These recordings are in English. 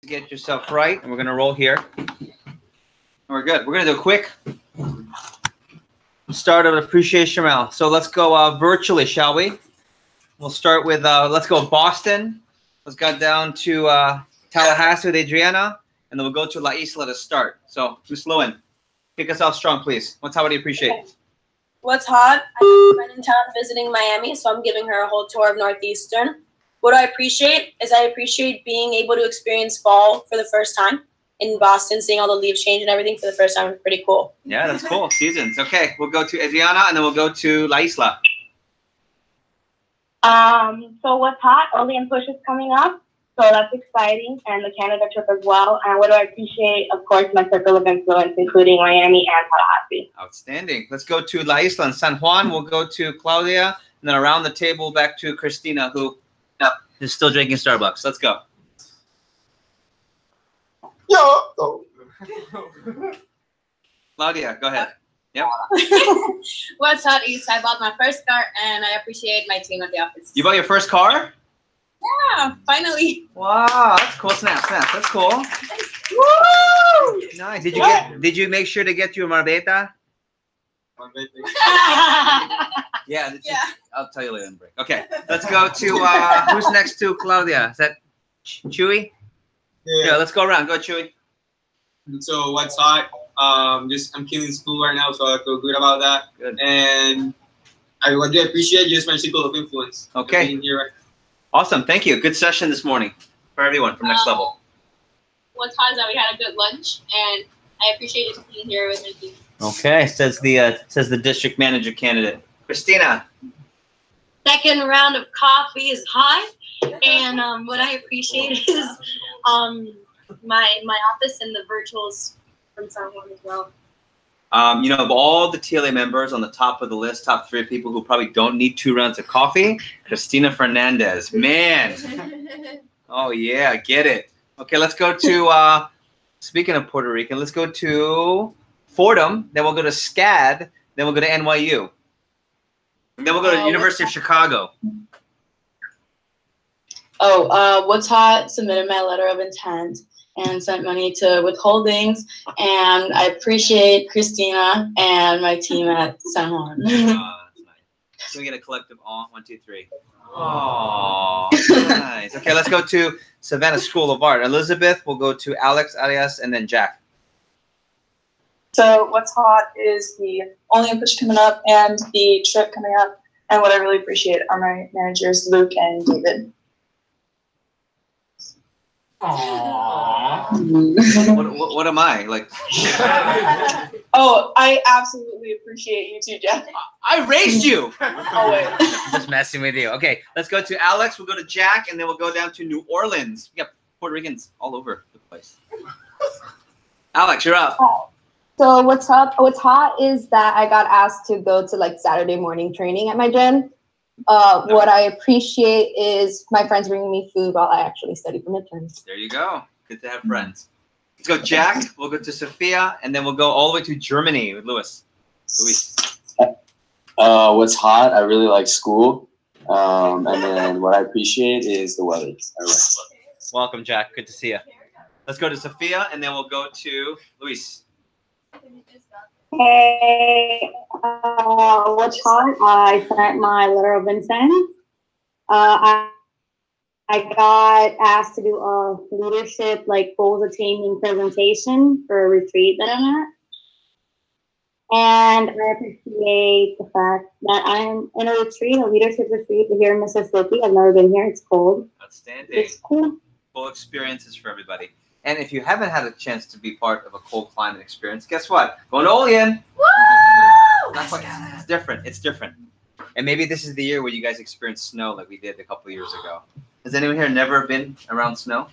Get yourself right, and we're going to roll here. We're good. We're going to do a quick start of appreciation round. So let's go virtually, shall we? We'll start with, let's go Boston. Let's go down to Tallahassee with Adriana, and then we'll go to La Isla to start. So, Ms. Lowen, kick us off strong, please. What's hot? What do you appreciate? Okay. What's hot? I have a friend in town visiting Miami, so I'm giving her a whole tour of Northeastern. What I appreciate is I appreciate being able to experience fall for the first time in Boston, seeing all the leaves change and everything for the first time is pretty cool. Yeah, that's cool. Seasons. Okay, we'll go to Adriana, and then we'll go to La Isla. So what's hot? Olean Push is coming up, so that's exciting, and the Canada trip as well. And what do I appreciate? Of course, my circle of influence, including Miami and Tallahassee. Outstanding. Let's go to La Isla and San Juan. We'll go to Claudia, and then around the table back to Christina, who is still drinking Starbucks. Let's go. Claudia, go ahead. Yep. What's hot is I bought my first car, and I appreciate my team at the office. You bought your first car? Yeah, finally. Wow, that's cool. Snap. That's cool. Woo! Nice. Did you make sure to get you a Marbeta? Yeah. I'll tell you later in the break. Okay, let's go to who's next to Claudia? Is that Chewy? Yeah. Let's go around. Go, Chewy. So what's hot? I'm killing school right now, so I feel good about that. Good. And I do appreciate just my circle of influence. Okay. Being here. Awesome. Thank you. Good session this morning for everyone from Next Level. What's hot is that we had a good lunch, and I appreciate just being here with my team. Okay, says the district manager candidate. Christina. Second round of coffee is hot, and what I appreciate is my office and the virtuals from San Juan as well. Of all the TLA members on the top of the list, top 3 people who probably don't need 2 rounds of coffee, Christina Fernandez. Man. Oh, yeah, get it. Okay, let's go to, speaking of Puerto Rican, let's go to Fordham, then we'll go to SCAD, then we'll go to NYU. And then we'll go to the University of Chicago. What's hot? Submitted my letter of intent and sent money to withholdings. And I appreciate Christina and my team at San Juan. That's nice. Can we get a collective aw? 1, 2, 3. Oh, nice. Okay, let's go to Savannah School of Art. Elizabeth, we'll go to Alex, Arias, and then Jack. So what's hot is the Olean Push coming up and the trip coming up. And what I really appreciate are my managers, Luke and David. Aww. What am I? Like? Oh, I absolutely appreciate you too, Jeff. I raised you. Oh, wait. Just messing with you. Okay, let's go to Alex. We'll go to Jack, and then we'll go down to New Orleans. We got Puerto Ricans all over the place. Alex, you're up. So what's hot is that I got asked to go to like Saturday morning training at my gym. What I appreciate is my friends bringing me food while I actually study for midterms. There you go. Good to have friends. Let's go, Jack. We'll go to Sophia, and then we'll go all the way to Germany with Luis. What's hot? I really like school. And then what I appreciate is the weather. Welcome, Jack. Good to see you. Let's go to Sophia, and then we'll go to Luis. Hey, what's hot? I sent my letter of intent. I got asked to do a leadership, like goals attaining presentation for a retreat that I'm at. And I appreciate the fact that I'm in a retreat, a leadership retreat here in Mississippi. I've never been here. It's cold. Outstanding. It's cool. Full experiences for everybody. And if you haven't had a chance to be part of a cold climate experience, guess what? Going to Olean. Woo! It's different. It's different. And maybe this is the year where you guys experience snow like we did a couple of years ago. Has anyone here never been around snow?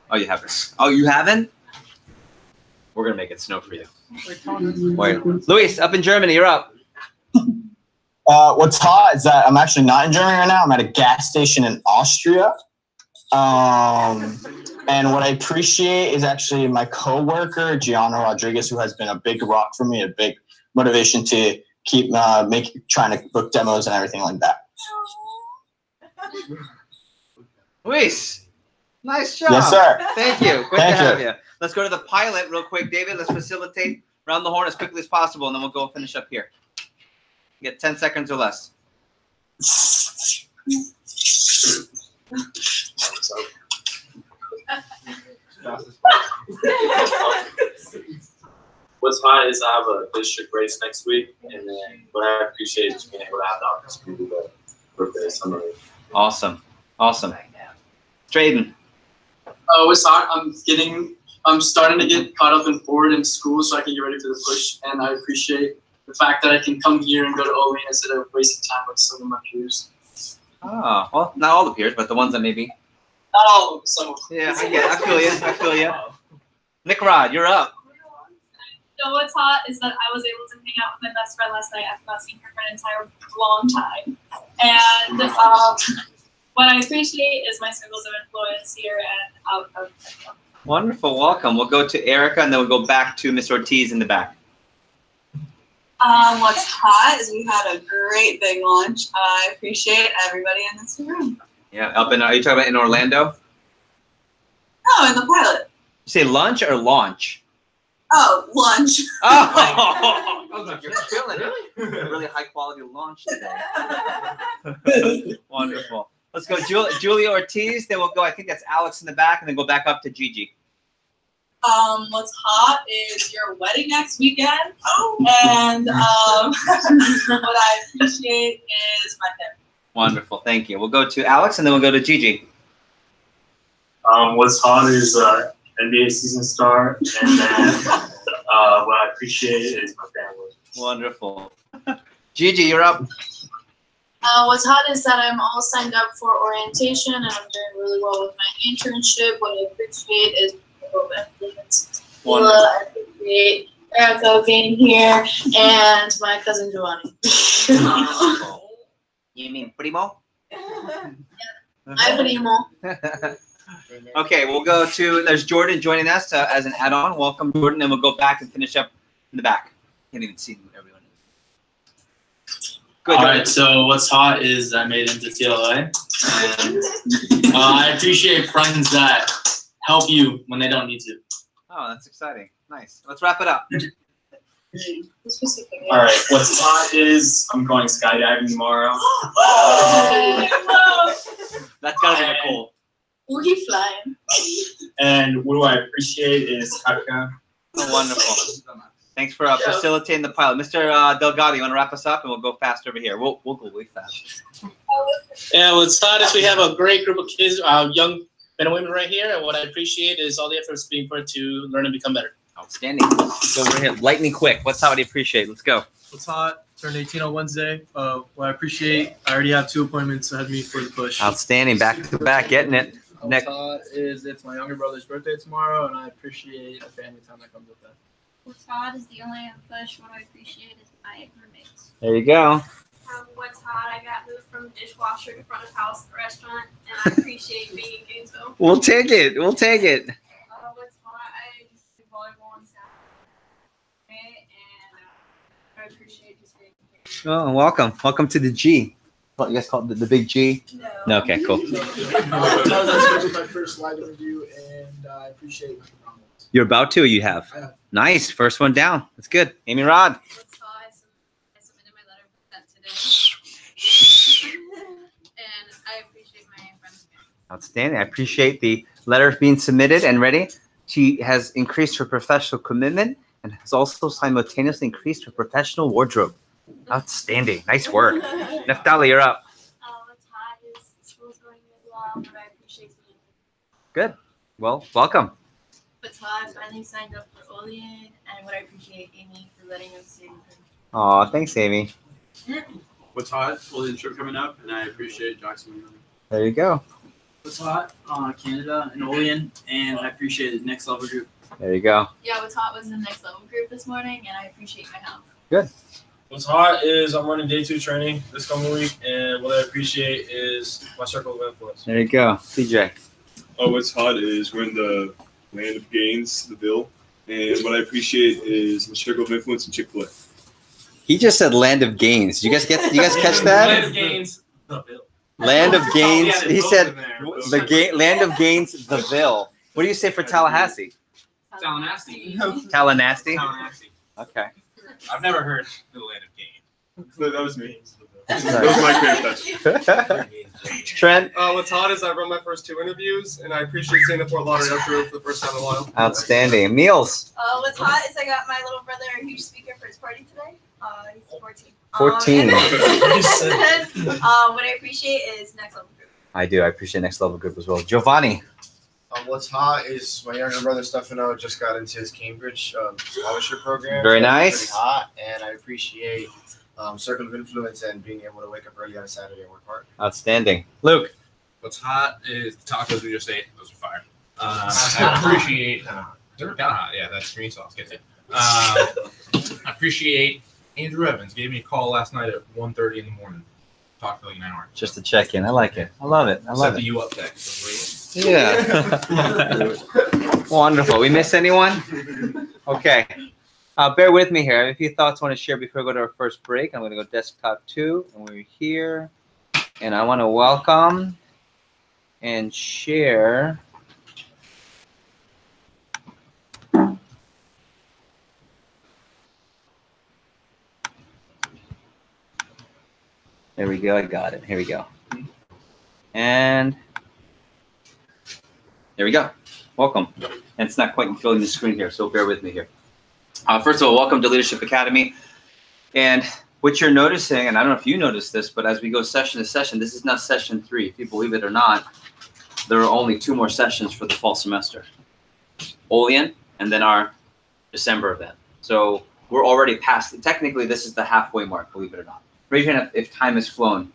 Oh, you haven't. Oh, you haven't? We're going to make it snow for you. Wait. Luis, up in Germany. You're up. What's hot is that I'm actually not in Germany right now. I'm at a gas station in Austria. And what I appreciate is actually my coworker, Gianna Rodriguez, who has been a big rock for me, a big motivation to keep trying to book demos and everything like that. Luis, Nice job. Yes, sir. Thank you. Great Thank to have you. you. Let's go to the pilot real quick, David. Let's facilitate round the horn as quickly as possible, and then we'll go finish up here. You get 10 seconds or less. What's hot is I have a district race next week, and then what I appreciate is being able to have the opportunity to work there summary. Awesome. Awesome. Drayden. What's hot? I'm starting to get caught up in forward in school so I can get ready for the push, and I appreciate the fact that I can come here and go to Olean instead of wasting time with some of my peers. Oh, well, not all the peers, but the ones that maybe. Not all of them, some of them. Yeah, I feel you. I feel you. Nick Rod, you're up. So what's hot is that I was able to hang out with my best friend last night after not seeing her for an entire long time. And what I appreciate is my circles of influence here and out of Metro. Wonderful. Welcome. We'll go to Erica, and then we'll go back to Miss Ortiz in the back. What's hot is we had a great big lunch. I appreciate everybody in this room. Yeah, up in, are you talking about in Orlando? No, in the pilot. You say lunch or launch? Oh, lunch. Oh, I was like, you're feeling it. Really high quality launch today. Wonderful. Let's go Julia Ortiz, then we'll go, I think that's Alex in the back, and then go back up to Gigi. What's hot is your wedding next weekend. And what I appreciate is my family. Wonderful, thank you. We'll go to Alex, and then we'll go to Gigi. What's hot is NBA season start, and then what I appreciate is my family. Wonderful. Gigi, you're up. What's hot is that I'm all signed up for orientation, and I'm doing really well with my internship. What I appreciate is I appreciate Erica being here, and my cousin Giovanni. You mean Primo? Hi, Primo. Okay, we'll go to, there's Jordan joining us as an add-on. Welcome, Jordan, and we'll go back and finish up in the back. Can't even see everyone. Good, all right, so what's hot is I made it into TLA, and I appreciate friends that help you when they don't need to. Oh, that's exciting. Nice. Let's wrap it up. All right, what's hot is I'm going skydiving tomorrow. That's gotta be Nicole. Will he flying? And what do I appreciate is Haruka. Oh, wonderful. Thanks for facilitating the pilot. Mr. Delgado, you want to wrap us up, and we'll go fast over here. We'll go way fast. Yeah, what's hot is we have a great group of kids, young men and women right here, and what I appreciate is all the efforts being put to learn and become better. Outstanding. So we're here, lightning quick. What's hot? What do you appreciate? Let's go. What's hot? Turned 18 on Wednesday. What I appreciate, I already have 2 appointments ahead of me for the push. Outstanding. Back to back, getting it. What's hot is it's my younger brother's birthday tomorrow, and I appreciate the family time that comes with that. What's hot is the only push. What I appreciate is my roommates. There you go. What's hot? I got moved from dishwasher to front of house at the restaurant, and I appreciate being in Gainesville. We'll take it. We'll take it. What's hot? I just do volleyball on Saturday, and I appreciate just being here. Oh, welcome. Welcome to the G. What you guys call it the big G? No. Okay, cool. I was actually with my first live interview, and I appreciate my comments. You're about to, or you have? I have. Nice. First one down. That's good. Amy Rod. What's hot? I submitted my letter today, and I appreciate my friends. Outstanding. I appreciate the letter being submitted and ready. She has increased her professional commitment and has also simultaneously increased her professional wardrobe. Outstanding. Nice work. Neftali, you're up. What's hot is school's going really well, but I appreciate being here. Good. Well, welcome. What's hot? I finally signed up for Olean, and what I appreciate Amy for letting us stay with her. Aw, thanks, Amy. What's hot? Olean trip coming up, and I appreciate Jackson. There you go. What's hot? Canada and Olean, and I appreciate the next level group. There you go. Yeah, what's hot was the next level group this morning, and I appreciate my help. Good. What's hot is I'm running day 2 training this coming week, and what I appreciate is my circle of influence. There you go. CJ. Oh, what's hot is we're in the land of gains, the Bill, and what I appreciate is my circle of influence in Chick-fil-A. He just said land of gains. You guys catch that? Land of gains, the Bill. Land of Gains. He said Land of Gains, the Ville. What do you say for Tallahassee? Tallahassee. Tallahassee? Okay. I've never heard the Land of Gains. That was me. That was my creative touch. Trent? What's hot is I run my first 2 interviews, and I appreciate seeing the Fort Lauderdale crew for the first time in a while. Outstanding. Meals. What's hot is I got my little brother a huge speaker for his party today. He's 14. 14. What I appreciate is Next Level Group. I do. I appreciate Next Level Group as well. Giovanni. What's hot is my younger brother Stefano just got into his Cambridge scholarship program. Very so that's nice. Pretty hot, and I appreciate Circle of Influence and being able to wake up early on a Saturday and work hard. Outstanding. Luke. What's hot is the tacos we just ate. Those are fire. I appreciate. They're kind of hot. Yeah, that's green sauce. Gets it. I appreciate Andrew Evans. Gave me a call last night at 1:30 in the morning. Talked for like 9 hours. Just to check in. I like it. I love it. I love Set the it. you up text. Yeah. Wonderful. We miss anyone? Okay. Bear with me here. I have a few thoughts I want to share before we go to our first break. I'm going to go desktop 2, and we're here. And I want to welcome and share. There we go. I got it. Here we go. And there we go. Welcome. And it's not quite filling the screen here, so bear with me here. First of all, welcome to Leadership Academy. And what you're noticing, and I don't know if you noticed this, but as we go session to session, this is now session 3. If you believe it or not, there are only 2 more sessions for the fall semester. Olean and then our December event. So we're already past, technically this is the halfway mark, believe it or not. Raise your hand if time has flown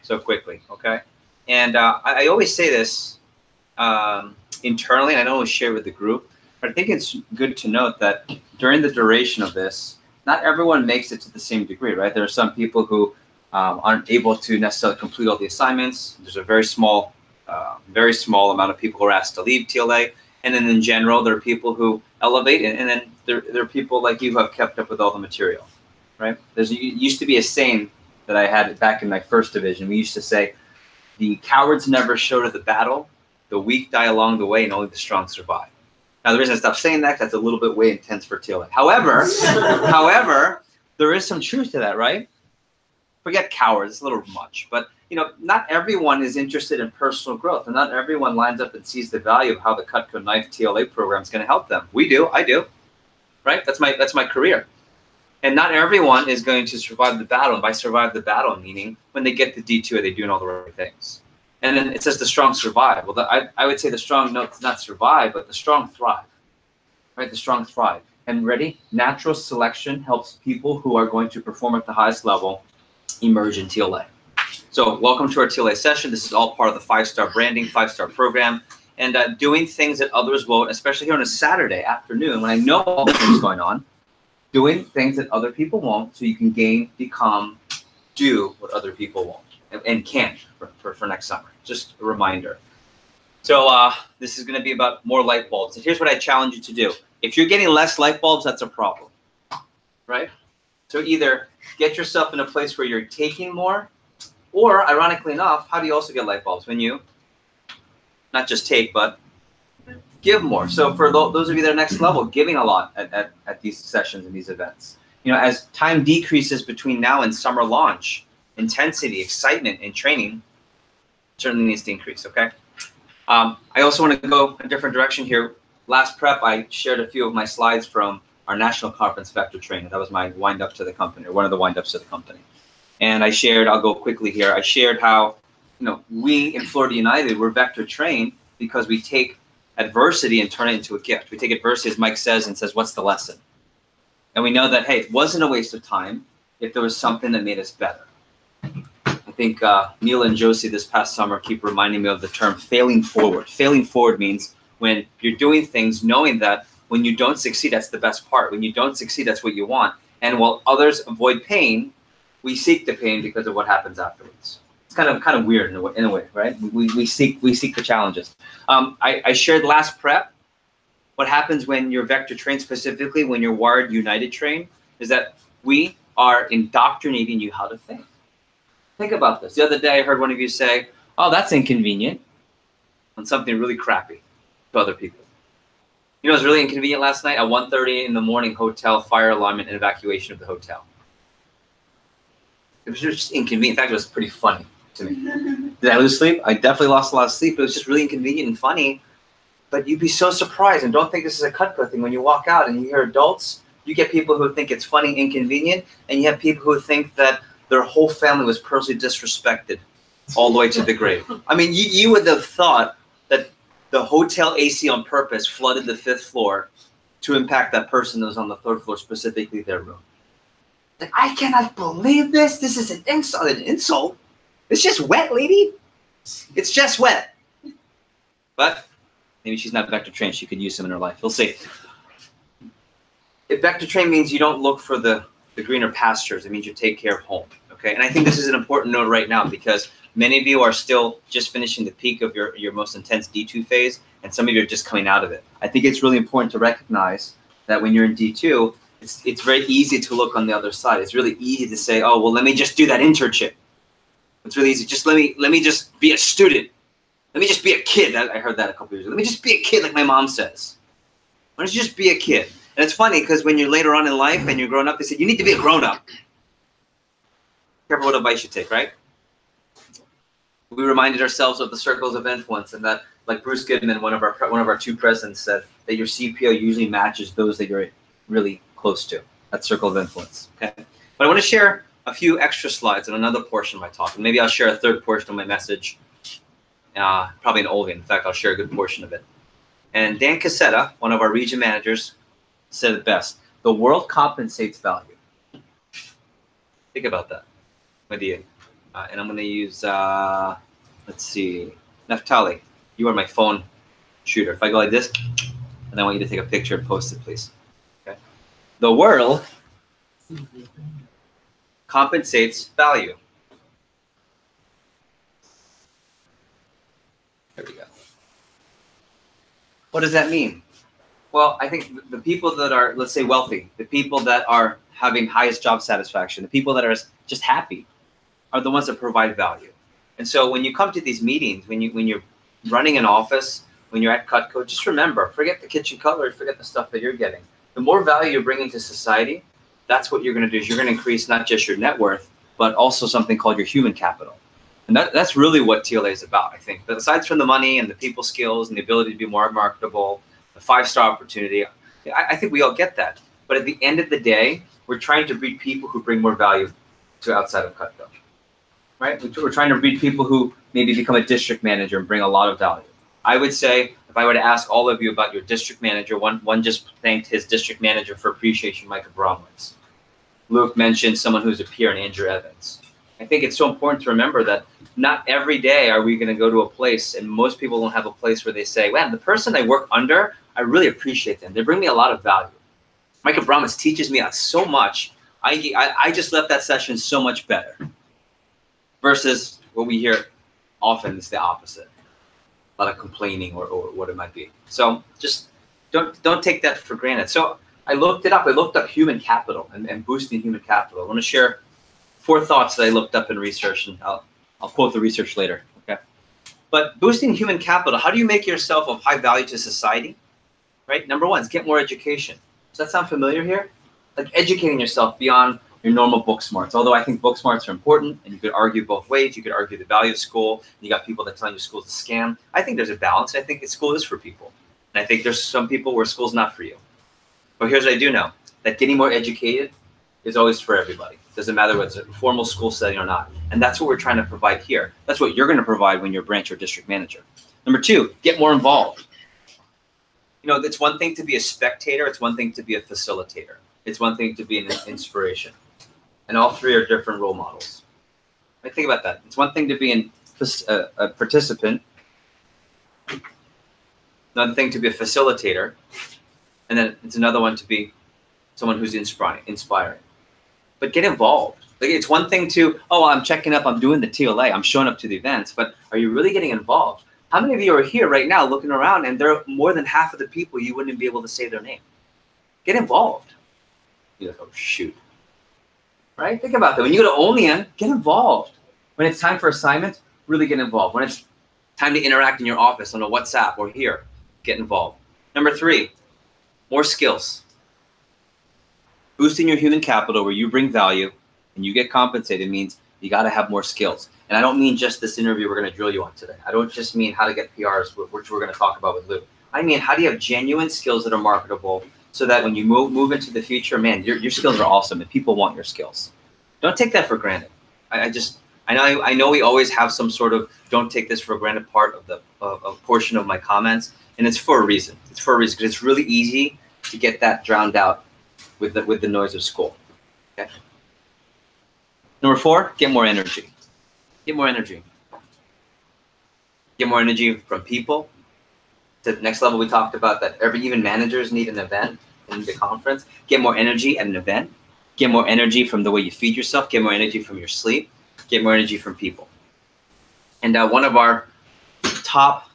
so quickly, okay? And I always say this internally, and I don't always share with the group, but I think it's good to note that during the duration of this, not everyone makes it to the same degree, right? There are some people who aren't able to necessarily complete all the assignments. There's a very small amount of people who are asked to leave TLA. And then in general, there are people who elevate, and then there are people like you who have kept up with all the material, right? There used to be a saying that I had back in my first division. We used to say, the cowards never show to the battle, the weak die along the way, and only the strong survive. Now, the reason I stopped saying that, that's a little bit way intense for TLA. However, there is some truth to that, right? Forget cowards, it's a little much. But, you know, not everyone is interested in personal growth, and not everyone lines up and sees the value of how the Cutco Knife TLA program is going to help them. We do, I do, right? That's my career. And not everyone is going to survive the battle. And by survive the battle, meaning when they get to D2, are they doing all the right things? And then it says the strong survive. Well, I would say the strong not survive, but the strong thrive, right? The strong thrive. And ready? Natural selection helps people who are going to perform at the highest level emerge in TLA. So welcome to our TLA session. This is all part of the 5-star branding, 5-star program. And doing things that others won't, especially here on a Saturday afternoon when I know all the things going on, doing things that other people won't so you can do what other people won't and can't for next summer. Just a reminder. So this is going to be about more light bulbs. And here's what I challenge you to do. If you're getting less light bulbs, that's a problem, right? So either get yourself in a place where you're taking more, or ironically enough, how do you also get light bulbs? When you not just take, but give more. So for those of you that are next level, giving a lot at these sessions and these events. You know, as time decreases between now and summer launch, intensity, excitement, and training certainly needs to increase, okay? I also want to go a different direction here. Last prep, I shared a few of my slides from our national conference vector training. That was my wind-up to the company, or one of the wind-ups to the company. And I shared, I'll go quickly here, I shared how, you know, we in Florida United, we're vector trained because we take adversity and turn it into a gift. We take adversity, as Mike says, and says, what's the lesson? And we know that, hey, it wasn't a waste of time if there was something that made us better. I think Neil and Josie this past summer keep reminding me of the term failing forward. Failing forward means when you're doing things knowing that when you don't succeed, that's the best part. When you don't succeed, that's what you want. And while others avoid pain, we seek the pain because of what happens afterwards. It's kind of weird in a way, right? We seek the challenges. I shared last prep. What happens when you're vector trained, specifically when you're wired united trained, is that we are indoctrinating you how to think. Think about this. The other day I heard one of you say, oh, that's inconvenient, on something really crappy to other people. You know, it was really inconvenient last night at 1:30 in the morning, hotel fire alarm and evacuation of the hotel. It was just inconvenient. In fact, it was pretty funny to me. Did I lose sleep? I definitely lost a lot of sleep, but it was just really inconvenient and funny. But you'd be so surprised, and don't think this is a Cutco thing. When you walk out and you hear adults, you get people who think it's funny, inconvenient, and you have people who think that their whole family was personally disrespected all the way to the grave. I mean, you would have thought that the hotel AC on purpose flooded the 5th floor to impact that person that was on the 3rd floor, specifically their room. Like, I cannot believe this. This is an insult. An insult? It's just wet, lady. It's just wet. But maybe she's not vector trained. She could use them in her life. We'll see. If vector trained means you don't look for the greener pastures, it means you take care of home. Okay, and I think this is an important note right now because many of you are still just finishing the peak of your most intense D2 phase, and some of you are just coming out of it. I think it's really important to recognize that when you're in D2, it's very easy to look on the other side. It's really easy to say, oh, well, let me just do that internship. It's really easy. Just let me just be a student. Let me just be a kid. I heard that a couple years ago. Let me just be a kid like my mom says. Why don't you just be a kid? And it's funny because when you're later on in life and you're growing up, they say, you need to be a grown-up. Careful what advice you take, right? We reminded ourselves of the circles of influence, and that, like Bruce Goodman, one of our 2 presidents, said that your CPO usually matches those that you're really close to. That circle of influence. Okay, but I want to share a few extra slides on another portion of my talk, and maybe I'll share a 3rd portion of my message, probably in Olean. In fact, I'll share a good portion of it. And Dan Casetta, one of our region managers, said it best: the world compensates value. Think about that. With you. And I'm going to use, let's see, Naftali, you are my phone shooter. If I go like this, and I want you to take a picture and post it, please. Okay. The world compensates value. There we go. What does that mean? Well, I think the people that are, let's say, wealthy, the people that are having highest job satisfaction, the people that are just happy, are the ones that provide value. And so when you come to these meetings, when you're running an office, when you're at Cutco, just remember, forget the kitchen cutlery, forget the stuff that you're getting. The more value you're bringing to society, that's what you're going to do. Is you're going to increase not just your net worth, but also something called your human capital. And that's really what TLA is about, I think. But aside from the money and the people skills and the ability to be more marketable, the 5-star opportunity, I think we all get that. But at the end of the day, we're trying to breed people who bring more value to outside of Cutco. Right? We're trying to breed people who maybe become a district manager and bring a lot of value. I would say, if I were to ask all of you about your district manager, one just thanked his district manager for appreciation, Micah Bromwitz. Luke mentioned someone who's a peer, and Andrew Evans. I think it's so important to remember that not every day are we going to go to a place, and most people don't have a place where they say, well, the person I work under, I really appreciate them. They bring me a lot of value. Micah Bromwitz teaches me so much. I just left that session so much better. Versus what we hear often is the opposite. A lot of complaining or what it might be. So just don't take that for granted. So I looked it up. I looked up human capital and boosting human capital. I want to share 4 thoughts that I looked up in research, and I'll quote the research later. Okay. But boosting human capital, how do you make yourself of high value to society? Right? Number 1 is get more education. Does that sound familiar here? Like educating yourself beyond your normal book smarts. Although I think book smarts are important, and you could argue both ways. You could argue the value of school, and you got people that tell you school's a scam. I think there's a balance. I think school is for people. And I think there's some people where school's not for you. But here's what I do know, that getting more educated is always for everybody. Doesn't matter whether it's a formal school setting or not. And that's what we're trying to provide here. That's what you're going to provide when you're a branch or district manager. Number 2, get more involved. You know, it's one thing to be a spectator. It's one thing to be a facilitator. It's one thing to be an inspiration. And all 3 are different role models. Think about that. It's one thing to be a participant, another thing to be a facilitator, and then it's another one to be someone who's inspiring. But get involved. Like, it's one thing to, oh, I'm checking up, I'm doing the TLA, I'm showing up to the events, but are you really getting involved? How many of you are here right now looking around, and there are more than half of the people you wouldn't be able to say their name? Get involved. You're like, oh, shoot. Right? Think about that. When you go to Olean, get involved. When it's time for assignments, really get involved. When it's time to interact in your office on a WhatsApp or here, get involved. Number 3, more skills. Boosting your human capital where you bring value and you get compensated means you got to have more skills. And I don't mean just this interview we're going to drill you on today. I don't just mean how to get PRs, which we're going to talk about with Lou. I mean, how do you have genuine skills that are marketable so that when you move into the future, man, your skills are awesome and people want your skills. Don't take that for granted. I know we always have some sort of don't take this for granted part of the portion of my comments, and it's for a reason. It's for a reason because it's really easy to get that drowned out with the noise of school. Okay. Number 4, get more energy. Get more energy. Get more energy from people. To the next level, we talked about that even managers need an event in the conference. Get more energy at an event. Get more energy from the way you feed yourself. Get more energy from your sleep. Get more energy from people. And one of our top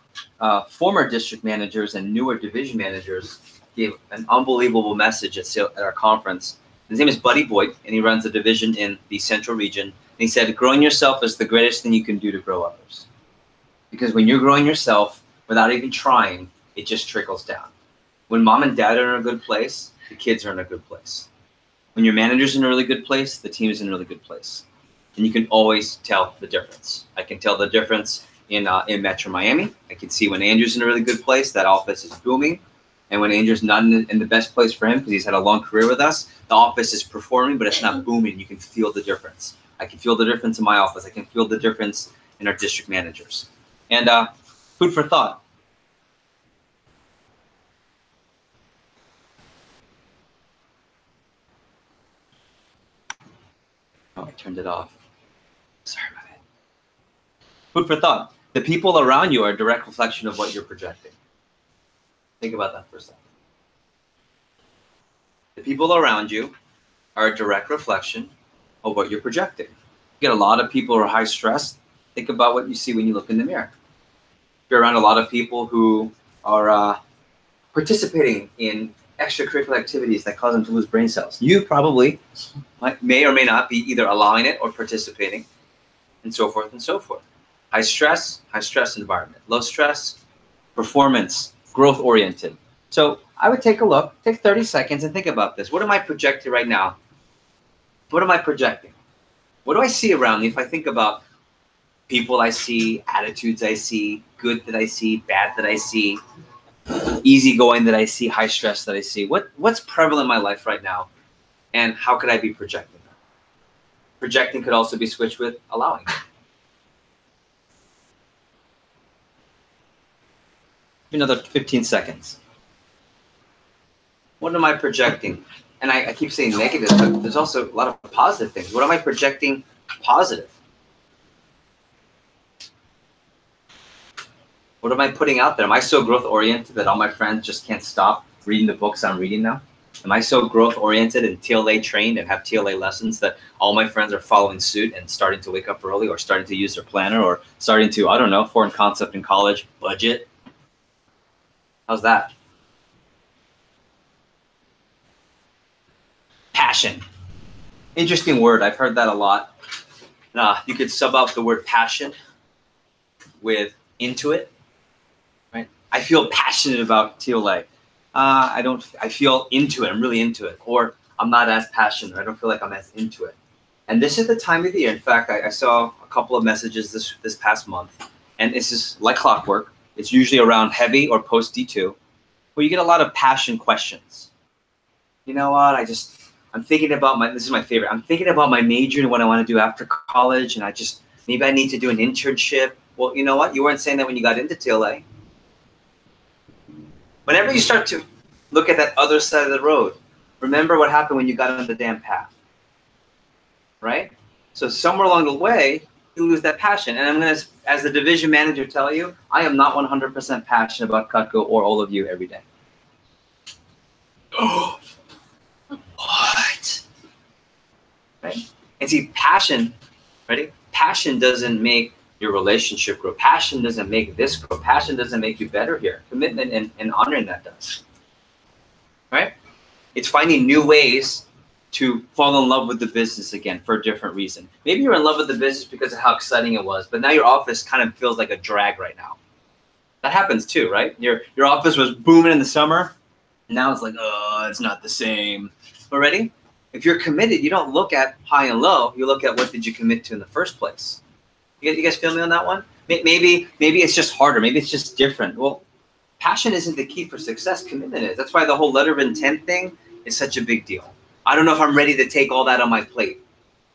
former district managers and newer division managers gave an unbelievable message at our conference. His name is Buddy Boyd, and he runs a division in the central region. And he said, growing yourself is the greatest thing you can do to grow others. Because when you're growing yourself, without even trying, it just trickles down. When mom and dad are in a good place, the kids are in a good place. When your manager's in a really good place, the team is in a really good place. And you can always tell the difference. I can tell the difference in Metro Miami. I can see when Andrew's in a really good place, that office is booming. And when Andrew's not in the best place for him because he's had a long career with us, the office is performing, but it's not booming. You can feel the difference. I can feel the difference in my office. I can feel the difference in our district managers. And food for thought. Oh, I turned it off. Sorry about it. Food for thought. The people around you are a direct reflection of what you're projecting. Think about that for a second. The people around you are a direct reflection of what you're projecting. You get a lot of people who are high stress. Think about what you see when you look in the mirror. If you're around a lot of people who are participating in extracurricular activities that cause them to lose brain cells, you probably may or may not be either allowing it or participating, and so forth and so forth. High stress environment. Low stress, performance, growth oriented. So I would take a look, take 30 seconds and think about this. What am I projecting right now? What am I projecting? What do I see around me if I think about people I see, attitudes I see, good that I see, bad that I see, easygoing that I see, high stress that I see? What's prevalent in my life right now? And how could I be projecting that? Projecting could also be switched with allowing. Another 15 seconds. What am I projecting? And I keep saying negative, but there's also a lot of positive things. What am I projecting positive? What am I putting out there? Am I so growth oriented that all my friends just can't stop reading the books I'm reading now? Am I so growth oriented and TLA trained and have TLA lessons that all my friends are following suit and starting to wake up early or starting to use their planner or starting to, I don't know, foreign concept in college, budget? How's that? Passion. Interesting word. I've heard that a lot. You could sub out the word passion with into it. Right? I feel passionate about TLA. I feel into it. I'm really into it. Or I'm not as passionate. I don't feel like I'm as into it. And this is the time of the year. In fact, I saw a couple of messages this past month. And this is like clockwork. It's usually around heavy or post D2, where you get a lot of passion questions. You know what? I'm thinking about this is my favorite. I'm thinking about my major and what I want to do after college. And maybe I need to do an internship. Well, you know what? You weren't saying that when you got into TLA. Whenever you start to look at that other side of the road, remember what happened when you got on the damn path, right? So somewhere along the way, you lose that passion. And I'm going to, as the division manager, tell you, I am not 100% passionate about Cutco or all of you every day. Oh, what? Right? And see, passion, ready? Passion doesn't make your relationship grow. Passion doesn't make this grow. Passion doesn't make you better here. Commitment and honoring that does. Right? It's finding new ways to fall in love with the business again for a different reason. Maybe you're in love with the business because of how exciting it was, but now your office kind of feels like a drag right now. That happens too, right? Your office was booming in the summer. Now it's like, oh, it's not the same. Already? If you're committed, you don't look at high and low. You look at what did you commit to in the first place. You guys feel me on that one? Maybe it's just harder. Maybe it's just different. Well, passion isn't the key for success. Commitment is. That's why the whole letter of intent thing is such a big deal. I don't know if I'm ready to take all that on my plate.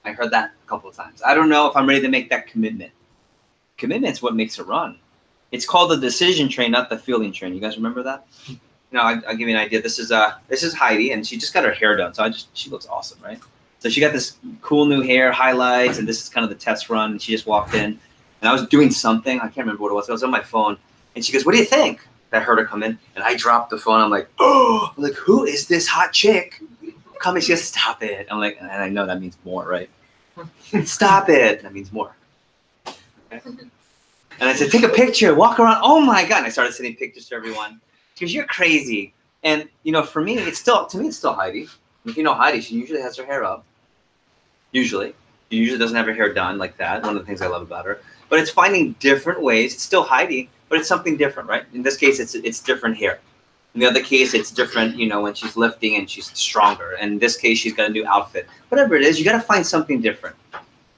I heard that a couple of times. I don't know if I'm ready to make that commitment. Commitment's what makes it run. It's called the decision train, not the feeling train. You guys remember that? No, I'll give you an idea. This is Heidi, and she just got her hair done. So she looks awesome, right? So she got this cool new hair, highlights, and this is kind of the test run. And she just walked in, and I was doing something. I can't remember what it was. I was on my phone, and she goes, "What do you think?" I heard her come in, and I dropped the phone. I'm like, "Oh!" I'm like, "Who is this hot chick?" Come in, she goes, "Stop it." I'm like, and I know that means more, right? Stop it. That means more. Okay. And I said, "Take a picture, walk around." Oh my God! And I started sending pictures to everyone. Because you're crazy. And, for me, it's still Heidi. If you know Heidi, she usually has her hair up. Usually. She usually doesn't have her hair done like that. One of the things I love about her. But it's finding different ways. It's still Heidi, but it's something different, right? In this case, it's different hair. In the other case, it's different, when she's lifting and she's stronger. And in this case, she's got a new outfit. Whatever it is, you got to find something different.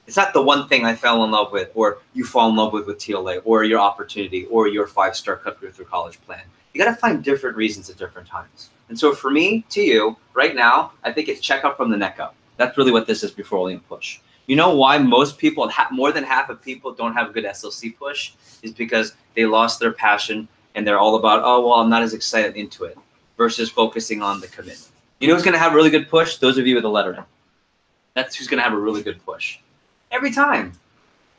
It's not the one thing I fell in love with, or you fall in love with TLA, or your opportunity, or your 5-star cut through college plan. You got to find different reasons at different times. And so for me, to you, right now, I think it's check up from the neck up. That's really what this is before Olean push. You know why most people, more than half of people don't have a good SLC push is because they lost their passion and they're all about, oh, well, I'm not as excited into it versus focusing on the commitment. You know who's going to have a really good push? Those of you with a letter in. That's who's going to have a really good push. Every time.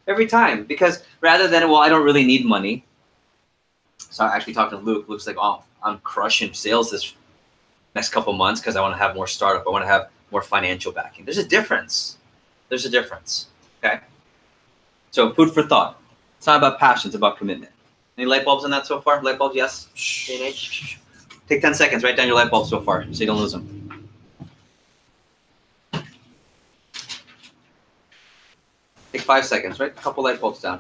Every time. Because rather than, well, I don't really need money. So I actually talked to Luke. Luke's like, oh, I'm crushing sales this next couple months because I want to have more startup. I want to have more financial backing. There's a difference. There's a difference. Okay? So food for thought. It's not about passion. It's about commitment. Any light bulbs on that so far? Light bulbs, yes? Take 10 seconds. Write down your light bulbs so far so you don't lose them. Take 5 seconds. Write a couple light bulbs down.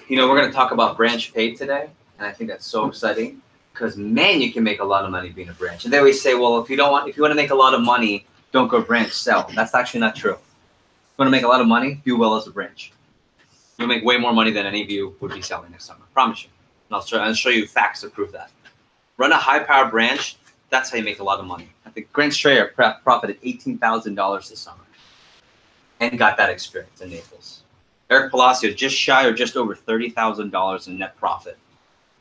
We're going to talk about branch pay today, and I think that's so exciting because, man, you can make a lot of money being a branch. And they always say, well, if you want to make a lot of money, don't go branch, sell. That's actually not true. If you want to make a lot of money, do well as a branch. You'll make way more money than any of you would be selling next summer. I promise you. And I'll show you facts to prove that. Run a high-power branch. That's how you make a lot of money. I think Grant Strayer profited $18,000 this summer and got that experience in Naples. Eric Palacio just shy or just over $30,000 in net profit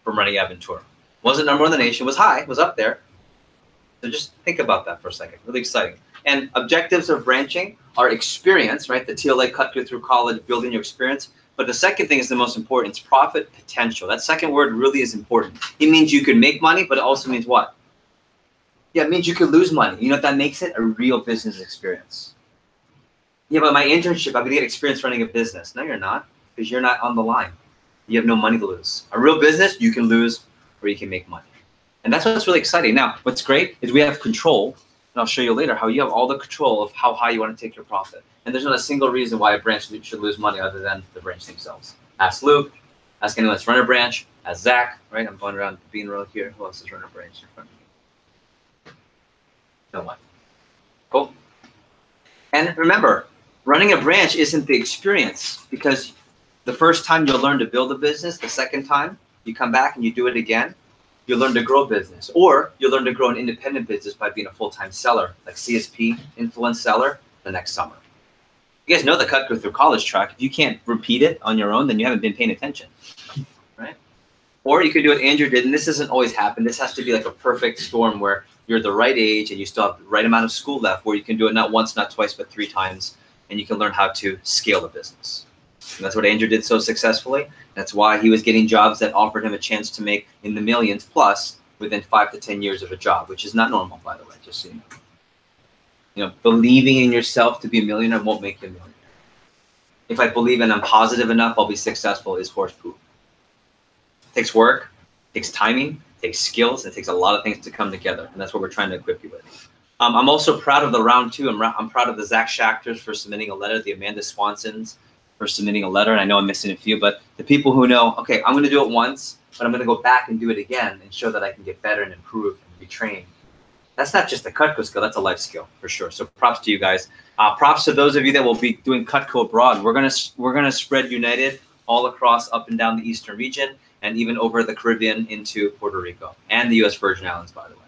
from running Aventura. Wasn't number one in the nation, was high, was up there. So just think about that for a second. Really exciting. And objectives of branching are experience, right? The TLA cut you through college, building your experience. But the second thing is the most important. It's profit potential. That second word really is important. It means you can make money, but it also means what? Yeah, it means you could lose money. You know what that makes it? A real business experience. Yeah, but my internship, I'm going to get experience running a business. No, you're not, because you're not on the line. You have no money to lose. A real business, you can lose or you can make money. And that's what's really exciting. Now, what's great is we have control, and I'll show you later how you have all the control of how high you want to take your profit. And there's not a single reason why a branch should lose money other than the branch themselves. Ask Luke, ask anyone that's run a branch, ask Zach, right? I'm going around the bean row here. Who else has run a branch in front of me? No one. Cool. And remember, running a branch isn't the experience, because the first time you'll learn to build a business, the second time you come back and you do it again, you'll learn to grow business, or you'll learn to grow an independent business by being a full-time seller, like CSP, influence seller, the next summer. You guys know the cut through college track. If you can't repeat it on your own, then you haven't been paying attention, right? Or you could do what Andrew did, and this doesn't always happen. This has to be like a perfect storm where you're the right age and you still have the right amount of school left, where you can do it not once, not twice, but 3 times, and you can learn how to scale the business. And that's what Andrew did so successfully. That's why he was getting jobs that offered him a chance to make in the millions plus within 5 to 10 years of a job, which is not normal, by the way, just so you know. Believing in yourself to be a millionaire won't make you a millionaire. if I believe and I'm positive enough, I'll be successful, is horse poop. It takes work, it takes timing, it takes skills, it takes a lot of things to come together, and that's what we're trying to equip you with. I'm also proud of the round 2. I'm proud of the Zach Schachters for submitting a letter, the Amanda Swansons for submitting a letter, and I know I'm missing a few, but the people who know, okay, I'm going to do it once, but I'm going to go back and do it again and show that I can get better and improve and be trained. That's not just a Cutco skill, that's a life skill for sure. So props to you guys. Props to those of you that will be doing Cutco abroad. We're gonna spread United all across up and down the Eastern region and even over the Caribbean into Puerto Rico and the U.S. Virgin Islands, by the way.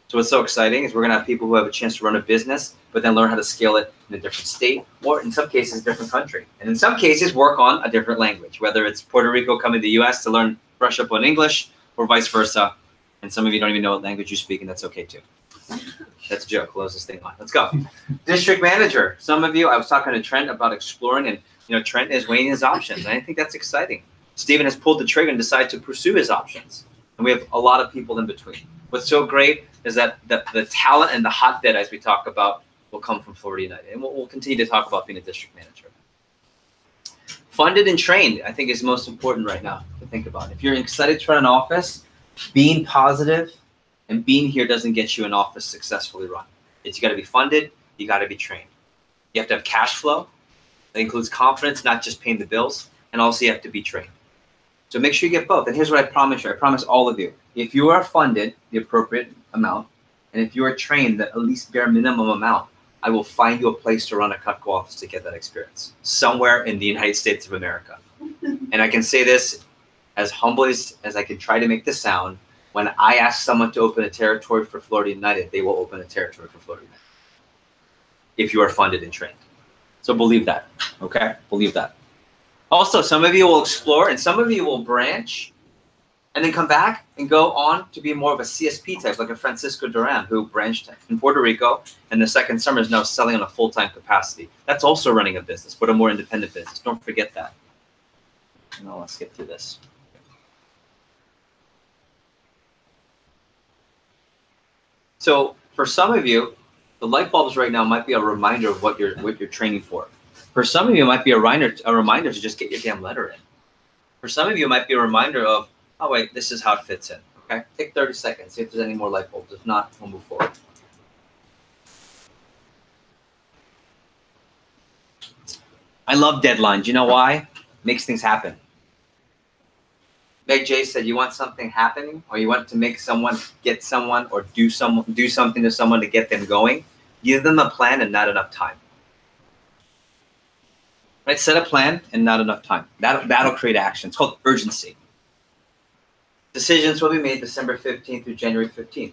So what's so exciting is we're gonna have people who have a chance to run a business, but then learn how to scale it in a different state, or in some cases, a different country. And in some cases, work on a different language, whether it's Puerto Rico coming to the U.S. to brush up on English, or vice versa. And some of you don't even know what language you speak, and that's okay too. That's a joke. Close this thing on. Let's go. District manager. Some of you, I was talking to Trent about exploring, and Trent is weighing his options. And I think that's exciting. Stephen has pulled the trigger and decided to pursue his options. And we have a lot of people in between. What's so great is that the talent and the hotbed, as we talk about, will come from Florida United. And we'll continue to talk about being a district manager. Funded and trained, I think, is most important right now to think about. If you're excited to run an office, being positive and being here doesn't get you an office successfully run. You got to be funded, you got to be trained. You have to have cash flow. That includes confidence, not just paying the bills, and also you have to be trained. So make sure you get both. And here's what I promise you. I promise all of you. If you are funded the appropriate amount, and if you are trained the at least bare minimum amount, I will find you a place to run a Cutco office to get that experience somewhere in the United States of America. And I can say this as humbly as I can try to make this sound. When I ask someone to open a territory for Florida United, they will open a territory for Florida United if you are funded and trained. So believe that, okay? Believe that. Also, some of you will explore and some of you will branch and then come back and go on to be more of a CSP type, like a Francisco Duran, who branched in Puerto Rico and the second summer is now selling on a full-time capacity. That's also running a business, but a more independent business. Don't forget that. Now let's get through this. So for some of you, the light bulbs right now might be a reminder of what you're training for. For some of you, it might be a reminder to just get your damn letter in. For some of you, it might be a reminder of, oh wait, this is how it fits in. Okay, take 30 seconds, see if there's any more light bulbs. If not, we'll move forward. I love deadlines. You know why? Makes things happen. Meg J said, you want something happening, or you want to make someone, get someone, or do something to someone to get them going, give them a plan and not enough time. Right? Set a plan and not enough time. That'll create action. It's called urgency. Decisions will be made December 15th through January 15th.